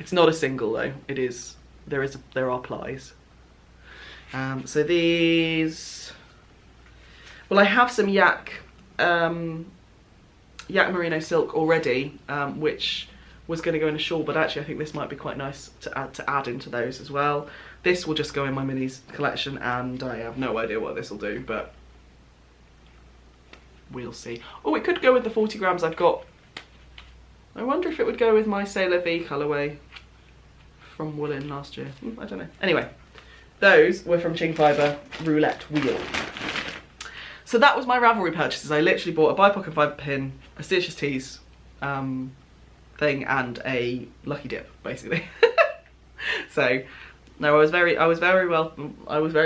[SPEAKER 1] It's not a single though. It is. There are plies. So these. Well, I have some Yak Merino silk already, which was going to go in a shawl, but actually I think this might be quite nice to add into those as well. This will just go in my minis collection, and I have no idea what this will do, but we'll see. Oh, it could go with the 40 grams I've got. I wonder if it would go with my Sailor V colourway. from Woolen last year. I don't know. Anyway, those were from Ching Fibre roulette wheel. So that was my Ravelry purchases. I literally bought a BIPOC and Fibre pin, a Stitches Tees thing, and a Lucky Dip, basically. So no, I was very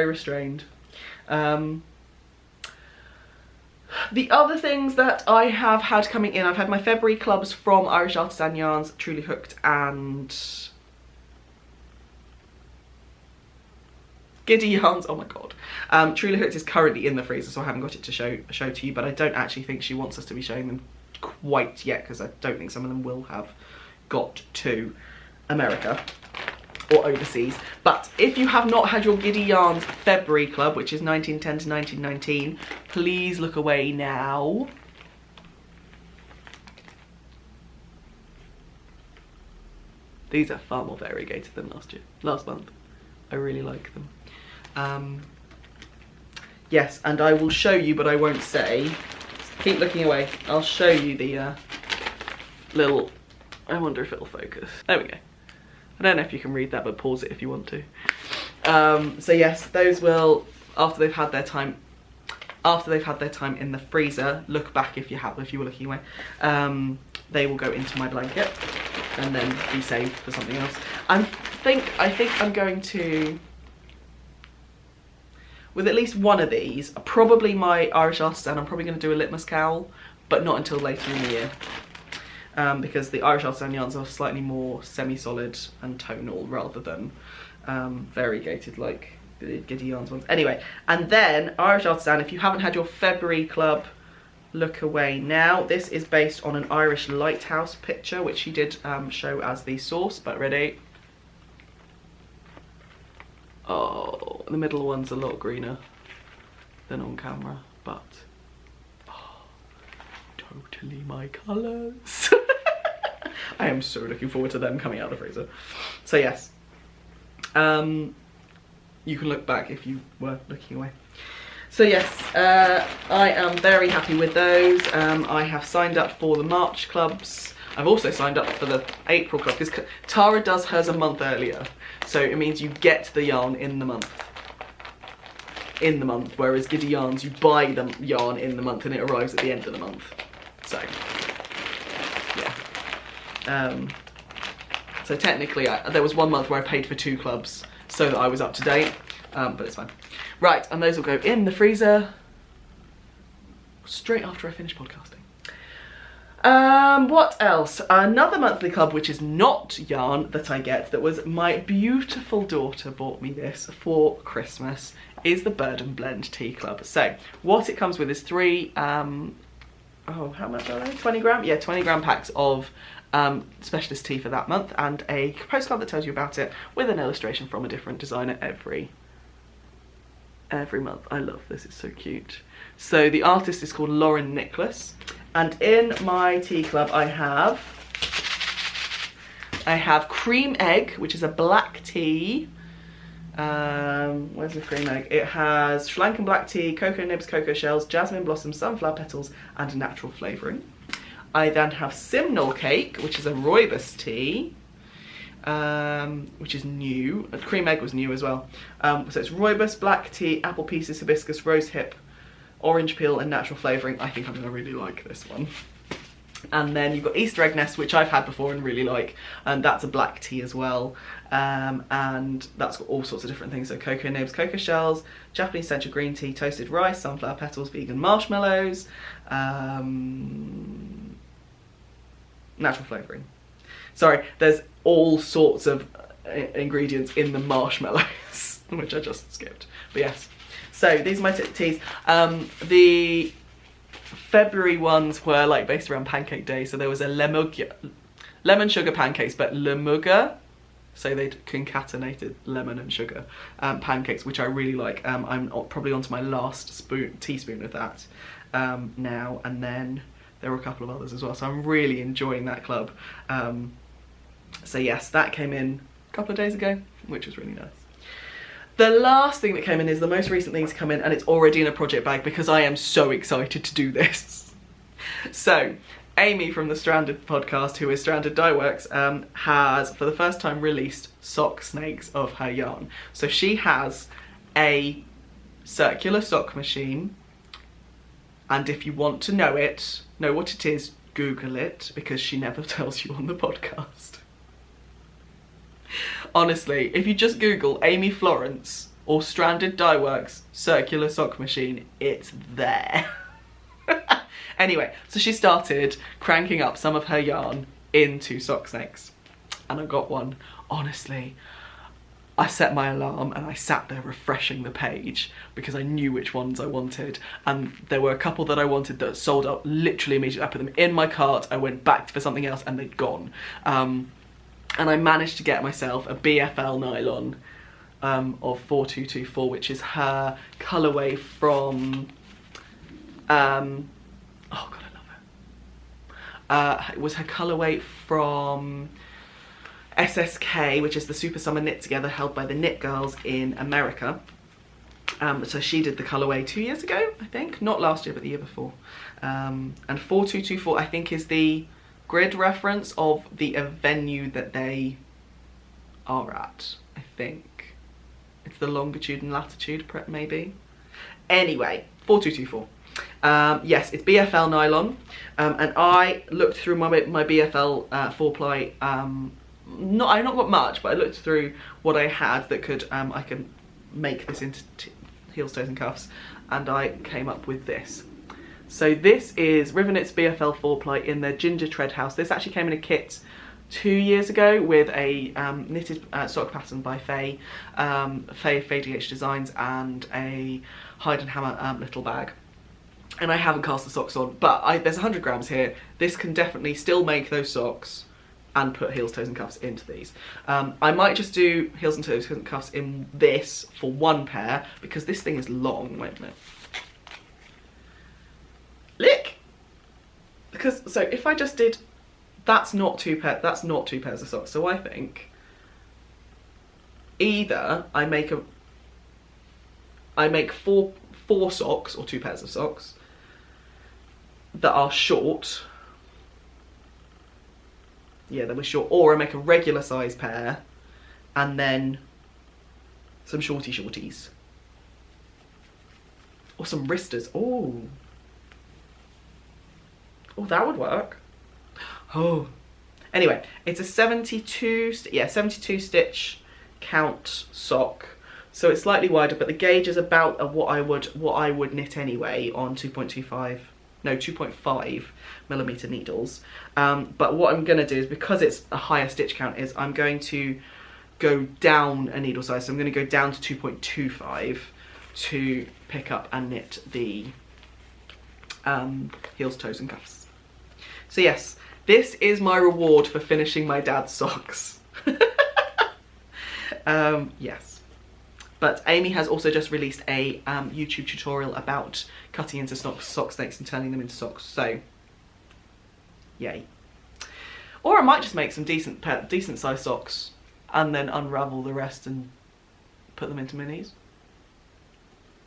[SPEAKER 1] restrained. The other things that I have had coming in, I've had my February clubs from Irish Artisan Yarns, Truly Hooked and Giddy Yarns. Oh my god. Truly Hooked is currently in the freezer, so I haven't got it to show to you, but I don't actually think she wants us to be showing them quite yet, because I don't think some of them will have got to America or overseas. But if you have not had your Giddy Yarns February club, which is 1910 to 1919, please look away now. These are far more variegated than last month. I really like them. Yes, and I will show you, but I won't say. Keep looking away. I'll show you the little, I wonder if it'll focus. There we go. I don't know if you can read that, but pause it if you want to. So yes, those will, after they've had their time in the freezer, look back if you were looking away. They will go into my blanket and then be saved for something else. I think I'm going to, with at least one of these, probably my Irish Artisan, I'm probably going to do a litmus cowl, but not until later in the year. Because the Irish Artisan yarns are slightly more semi-solid and tonal rather than variegated like the Giddy Yarns ones. Anyway, and then Irish Artisan, if you haven't had your February club, look away now. This is based on an Irish lighthouse picture, which she did show as the source, but ready. Oh, the middle one's a lot greener than on camera, but oh, totally my colours. I am so looking forward to them coming out of the freezer. So yes, you can look back if you were looking away. So yes, I am very happy with those. I have signed up for the March clubs. I've also signed up for the April club, because Tara does hers a month earlier. So it means you get the yarn in the month. Whereas Giddy Yarns, you buy the yarn in the month and it arrives at the end of the month. So, yeah. So technically, there was one month where I paid for 2 clubs so that I was up to date, but it's fine. Right, and those will go in the freezer straight after I finish podcasting. What else? Another monthly club, which is not yarn, that I get, that was my beautiful daughter bought me this for Christmas, is the Bird and Blend Tea Club. So what it comes with is 3, oh, how much are they? 20 gram? Yeah, 20 gram packs of specialist tea for that month, and a postcard that tells you about it with an illustration from a different designer every month. I love this, it's so cute. So the artist is called Lauren Nicholas, and in my tea club I have Cream Egg, which is a black tea. Where's the cream egg? It has Sri Lankan black tea, cocoa nibs, cocoa shells, jasmine blossom, sunflower petals, and natural flavouring. I then have Simnel Cake, which is a rooibos tea, which is new. Cream egg was new as well. So it's rooibos, black tea, apple pieces, hibiscus, rose hip, orange peel, and natural flavouring. I think I'm going to really like this one. And then you've got Easter Egg Nest, which I've had before and really like, and that's a black tea as well. And that's got all sorts of different things. So cocoa nibs, cocoa shells, Japanese essential green tea, toasted rice, sunflower petals, vegan marshmallows, natural flavouring. Sorry, there's all sorts of ingredients in the marshmallows, which I just skipped. But yes, so these are my teas. The February ones were like based around Pancake Day, so there was a lemon sugar pancakes, but lemuga, so they'd concatenated lemon and sugar pancakes, which I really like. I'm probably onto my last teaspoon of that now, and then there were a couple of others as well, so I'm really enjoying that club. So yes, that came in a couple of days ago, which was really nice. The last thing that came in is the most recent thing to come in, and it's already in a project bag because I am so excited to do this. So, Amy from the Stranded podcast, who is Stranded Dye Works, has for the first time released sock snakes of her yarn. So she has a circular sock machine, and if you want to know what it is, Google it, because she never tells you on the podcast. Honestly, if you just Google Amy Florence or Stranded Dye Works circular sock machine, it's there. Anyway, so she started cranking up some of her yarn into sock snakes, and I got one. Honestly, I set my alarm and I sat there refreshing the page because I knew which ones I wanted, and there were a couple that I wanted that sold out literally immediately. I put them in my cart, I went back for something else, and they'd gone. And I managed to get myself a BFL nylon of 4224, which is her colourway from oh god, I love it. It was her colourway from SSK, which is the Super Summer Knit Together held by the Knit Girls in America. So she did the colourway 2 years ago, I think. Not last year, but the year before. And 4224, I think, is the grid reference of the venue that they are at, I think. It's the longitude and latitude, maybe. Anyway, 4224. Yes, it's BFL nylon, and I looked through my BFL 4-ply. I not got much, but I looked through what I had that could I can make this into heels, toes, and cuffs, and I came up with this. So this is Rivenknit's BFL 4-ply in their Ginger Tread House. This actually came in a kit 2 years ago with a knitted sock pattern by Faye DH Designs, and a Hide and Hammer little bag. And I haven't cast the socks on, but there's 100 grams here. This can definitely still make those socks and put heels, toes, and cuffs into these. I might just do heels and toes and cuffs in this for one pair, because this thing is long. Wait a minute. Lick! Because, so if I just did, that's not two pairs of socks. So I think either I make four socks, or 2 pairs of socks that are short. Yeah, they were short. Or I make a regular size pair and then some shorties. Or some wristers. Oh, that would work. Oh. Anyway, it's a 72 stitch count sock. So it's slightly wider, but the gauge is about what I would knit anyway on 2.5 millimeter needles. But what I'm going to do is, because it's a higher stitch count, is I'm going to go down a needle size. So I'm going to go down to 2.25 to pick up and knit the heels, toes, and cuffs. So yes, this is my reward for finishing my dad's socks. Yes. But Amy has also just released a YouTube tutorial about cutting into sock snakes and turning them into socks, so yay. Or I might just make some decent sized socks and then unravel the rest and put them into minis.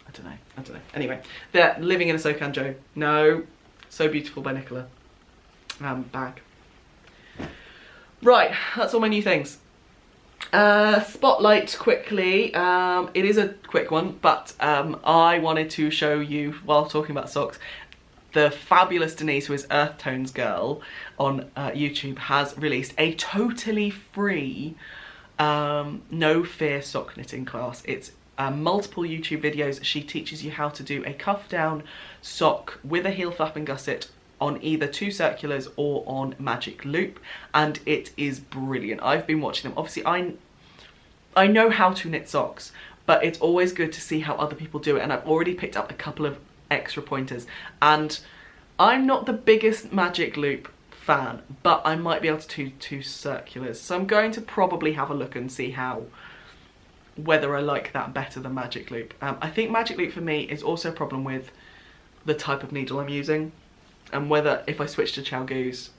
[SPEAKER 1] I don't know. Anyway, they're Living in a Sokanjo. No, So Beautiful by Nicola bag. Right, that's all my new things. Spotlight quickly. It is a quick one, but I wanted to show you, while talking about socks, the fabulous Denise, who is Earth Tones Girl on YouTube, has released a totally free no fear sock knitting class. It's multiple YouTube videos. She teaches you how to do a cuff down sock with a heel flap and gusset on either 2 circulars or on magic loop, and it is brilliant. I've been watching them. Obviously I know how to knit socks, but it's always good to see how other people do it, and I've already picked up a couple of extra pointers. And I'm not the biggest magic loop fan, but I might be able to do 2 circulars, so I'm going to probably have a look and see whether I like that better than magic loop. I think magic loop for me is also a problem with the type of needle I'm using, and whether if I switch to Chow Goose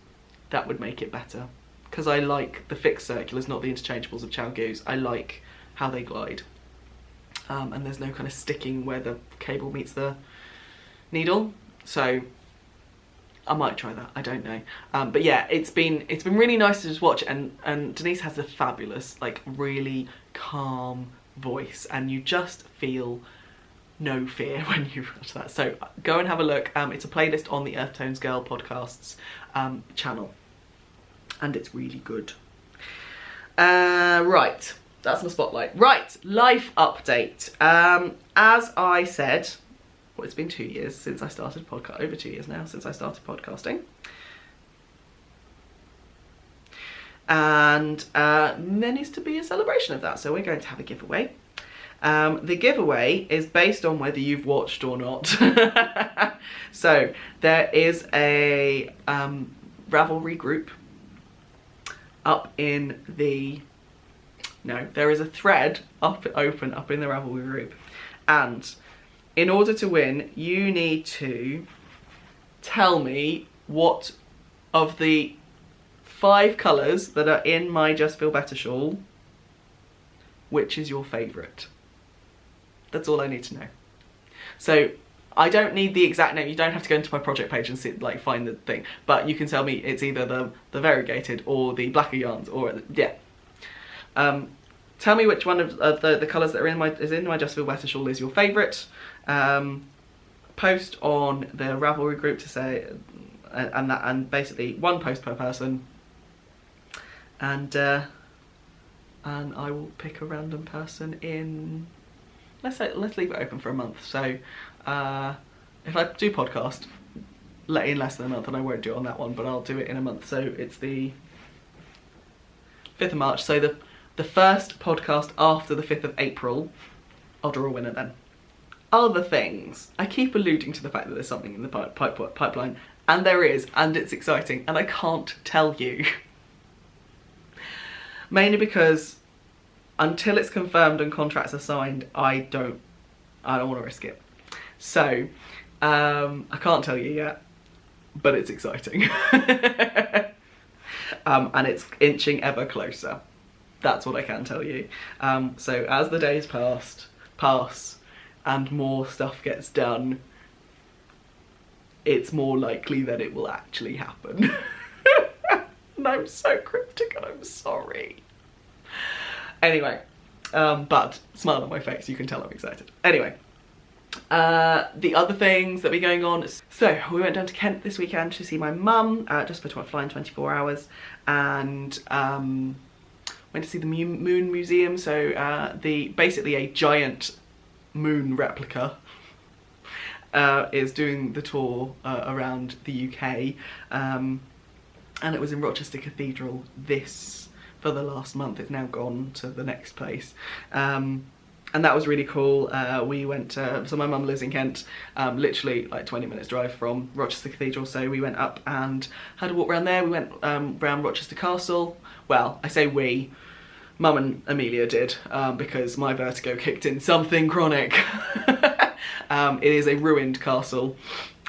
[SPEAKER 1] that would make it better, because I like the fixed circulars, not the interchangeables of Chow Goose. I like how they glide, and there's no kind of sticking where the cable meets the needle. So I might try that, I don't know. But yeah, it's been really nice to just watch, and Denise has a fabulous, like, really calm voice, and you just feel no fear when you watch that. So go and have a look. It's a playlist on the Earth Tones Girl Podcasts channel, and it's really good. Right, that's my spotlight. Right, life update. As I said, well, it's been 2 years since I started over 2 years now since I started podcasting. And there needs to be a celebration of that, so we're going to have a giveaway. The giveaway is based on whether you've watched or not. So there is a Ravelry group up in the... No, there is a thread open up in the Ravelry group, and in order to win, you need to tell me what of the 5 colours that are in my Just Feel Better shawl, which is your favourite. That's all I need to know. So I don't need the exact name. You don't have to go into my project page and see, like, find the thing. But you can tell me it's either the variegated or the blacker yarns, or yeah. Tell me which one of the colours that are in my Just Feel Better shawl is your favourite. Post on the Ravelry group to say, and basically 1 post per person, and I will pick a random person in. Let's leave it open for a month. So if I do podcast in less than a month, and I won't do it on that one, but I'll do it in a month. So it's the 5th of March. So the first podcast after the 5th of April, I'll draw a winner then. Other things. I keep alluding to the fact that there's something in the pipeline, and there is, and it's exciting, and I can't tell you. Mainly because until it's confirmed and contracts are signed, I don't want to risk it. So I can't tell you yet, but it's exciting. And it's inching ever closer. That's what I can tell you. So as the days pass and more stuff gets done, it's more likely that it will actually happen. And I'm so cryptic, and I'm sorry. Anyway, but smile on my face, you can tell I'm excited. Anyway, the other things that be going on. So we went down to Kent this weekend to see my mum, just for flying 24 hours, and went to see the Moon Museum. So basically a giant moon replica is doing the tour around the UK, and it was in Rochester Cathedral for the last month. It's now gone to the next place, and that was really cool. We went so my mum lives in Kent, literally like 20 minutes drive from Rochester Cathedral, so we went up and had a walk around there. We went around Rochester Castle. Well, I say we, Mum and Amelia did, because my vertigo kicked in something chronic. It is a ruined castle,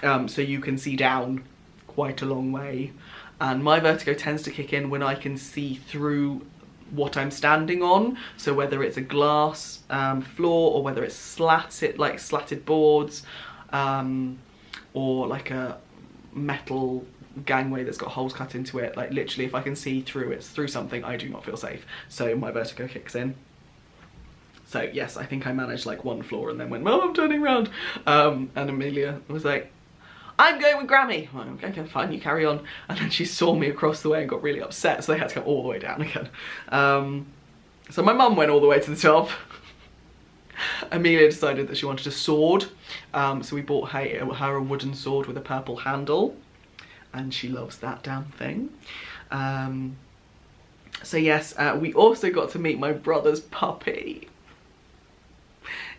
[SPEAKER 1] so you can see down quite a long way, and my vertigo tends to kick in when I can see through what I'm standing on. So whether it's a glass floor, or whether it's slatted boards, or like a metal gangway that's got holes cut into it, like literally if I can see through something, I do not feel safe, so my vertigo kicks in. So yes, I think I managed like 1 floor and then went, Mum, I'm turning around, and Amelia was like, I'm going with Grammy. I'm like, okay, fine, you carry on. And then she saw me across the way and got really upset, so they had to come all the way down again. So my mum went all the way to the top. Amelia decided that she wanted a sword, so we bought her a wooden sword with a purple handle, and she loves that damn thing. So yes, we also got to meet my brother's puppy.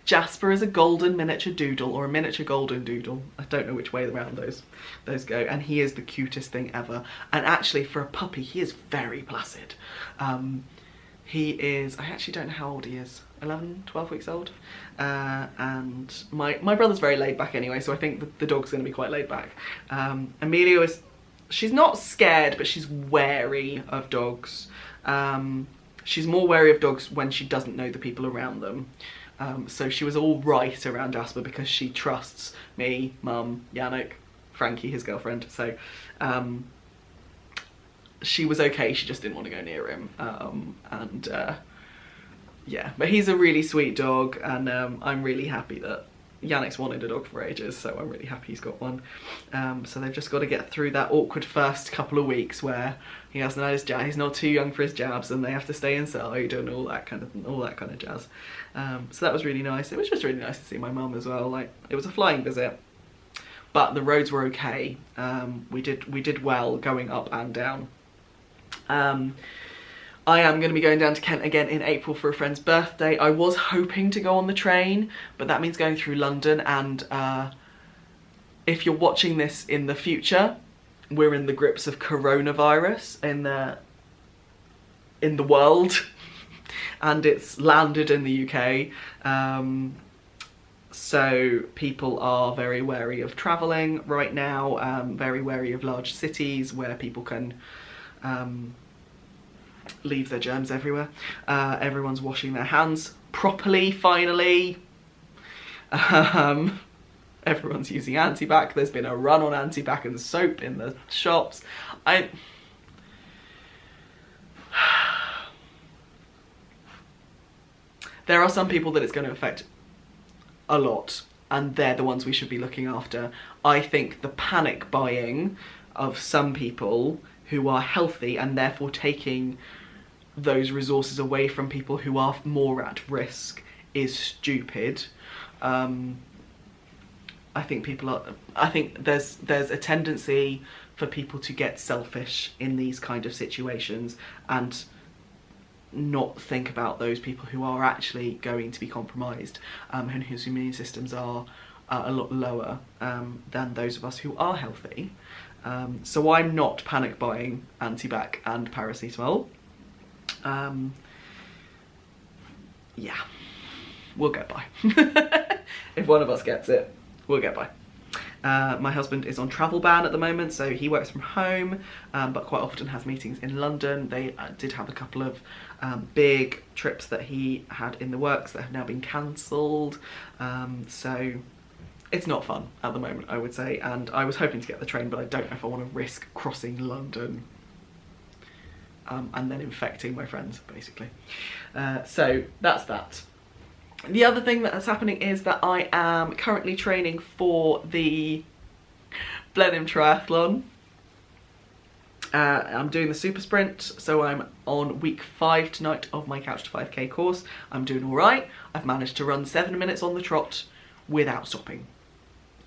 [SPEAKER 1] Jasper is a golden miniature doodle, or a miniature golden doodle. I don't know which way around those go, and he is the cutest thing ever. And actually, for a puppy, he is very placid. He is, I actually don't know how old he is, 11, 12 weeks old. And my brother's very laid back anyway, so I think the dog's gonna be quite laid back. Amelia she's not scared, but she's wary of dogs. She's more wary of dogs when she doesn't know the people around them. So she was all right around Jasper because she trusts me, Mum, Yannick, Frankie, his girlfriend. So she was okay, she just didn't want to go near him. Yeah, but he's a really sweet dog, and I'm really happy that Yannick's wanted a dog for ages, so I'm really happy he's got one. So they've just got to get through that awkward first couple of weeks where he hasn't had his jab, he's not too young for his jabs, and they have to stay inside and all that kind of jazz. So that was really nice. It was just really nice to see my mum as well. Like, it was a flying visit, but the roads were okay. We did well going up and down. I am going to be going down to Kent again in April for a friend's birthday. I was hoping to go on the train, but that means going through London, and if you're watching this in the future, we're in the grips of coronavirus in the world, and it's landed in the UK. So people are very wary of travelling right now, very wary of large cities where people can leave their germs everywhere. Everyone's washing their hands properly, finally. Everyone's using antibac. There's been a run on antibac and soap in the shops. There are some people that it's going to affect a lot, and they're the ones we should be looking after. I think the panic buying of some people who are healthy and therefore taking those resources away from people who are more at risk is stupid. I think there's a tendency for people to get selfish in these kind of situations and not think about those people who are actually going to be compromised, and whose immune systems are a lot lower than those of us who are healthy. So I'm not panic buying antibac and paracetamol. Yeah, we'll get by. If one of us gets it, we'll get by. My husband is on travel ban at the moment, so he works from home, but quite often has meetings in London. They did have a couple of big trips that he had in the works that have now been cancelled. So it's not fun at the moment, I would say, and I was hoping to get the train, but I don't know if I want to risk crossing London and then infecting my friends, basically. So that's that. The other thing that's happening is that I am currently training for the Blenheim Triathlon. I'm doing the super sprint, so I'm on week 5 tonight of my Couch to 5k course. I'm doing all right. I've managed to run 7 minutes on the trot without stopping.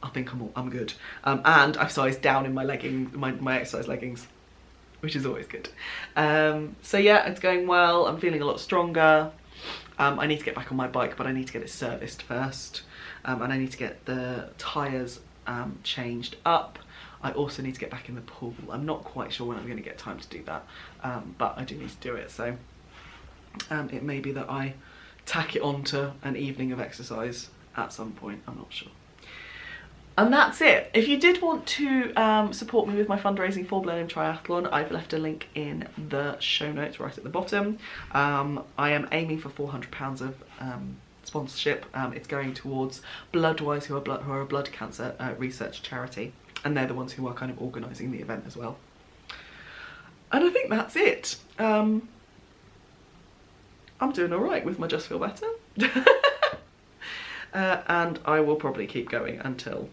[SPEAKER 1] I think I'm good. And I've sized down in my my exercise leggings, which is always good. So yeah, it's going well. I'm feeling a lot stronger. I need to get back on my bike, but I need to get it serviced first. And I need to get the tyres changed up. I also need to get back in the pool. I'm not quite sure when I'm going to get time to do that, but I do need to do it. So it may be that I tack it onto an evening of exercise at some point. I'm not sure. And that's it. If you did want to support me with my fundraising for Blenheim Triathlon, I've left a link in the show notes right at the bottom. I am aiming for £400 of sponsorship. It's going towards Bloodwise, who are a blood cancer research charity, and they're the ones who are kind of organising the event as well. And I think that's it. I'm doing all right with my Just Feel Better. And I will probably keep going until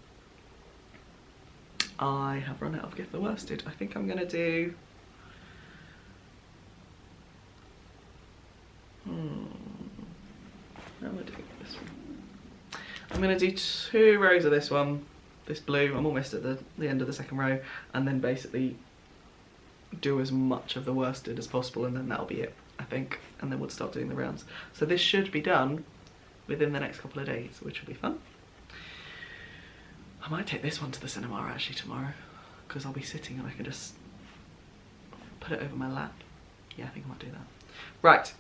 [SPEAKER 1] I have run out of Get the Worsted. I think I'm gonna do how am I doing this one? I'm gonna do 2 rows of this one, this blue. I'm almost at the end of the second row, and then basically do as much of the worsted as possible, and then that'll be it, I think, and then we'll start doing the rounds. So this should be done within the next couple of days, which will be fun. I might take this one to the cinema actually tomorrow, because I'll be sitting and I can just put it over my lap. Yeah, I think I might do that. Right.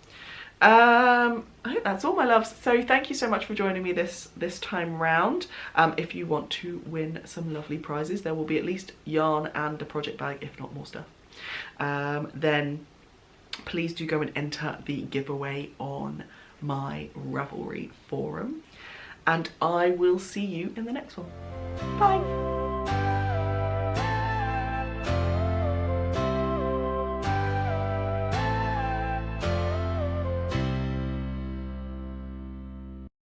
[SPEAKER 1] I think that's all, my loves. So thank you so much for joining me this time round. If you want to win some lovely prizes, there will be at least yarn and a project bag, if not more stuff. Then please do go and enter the giveaway on my Ravelry forum, and I will see you in the next one. Bye.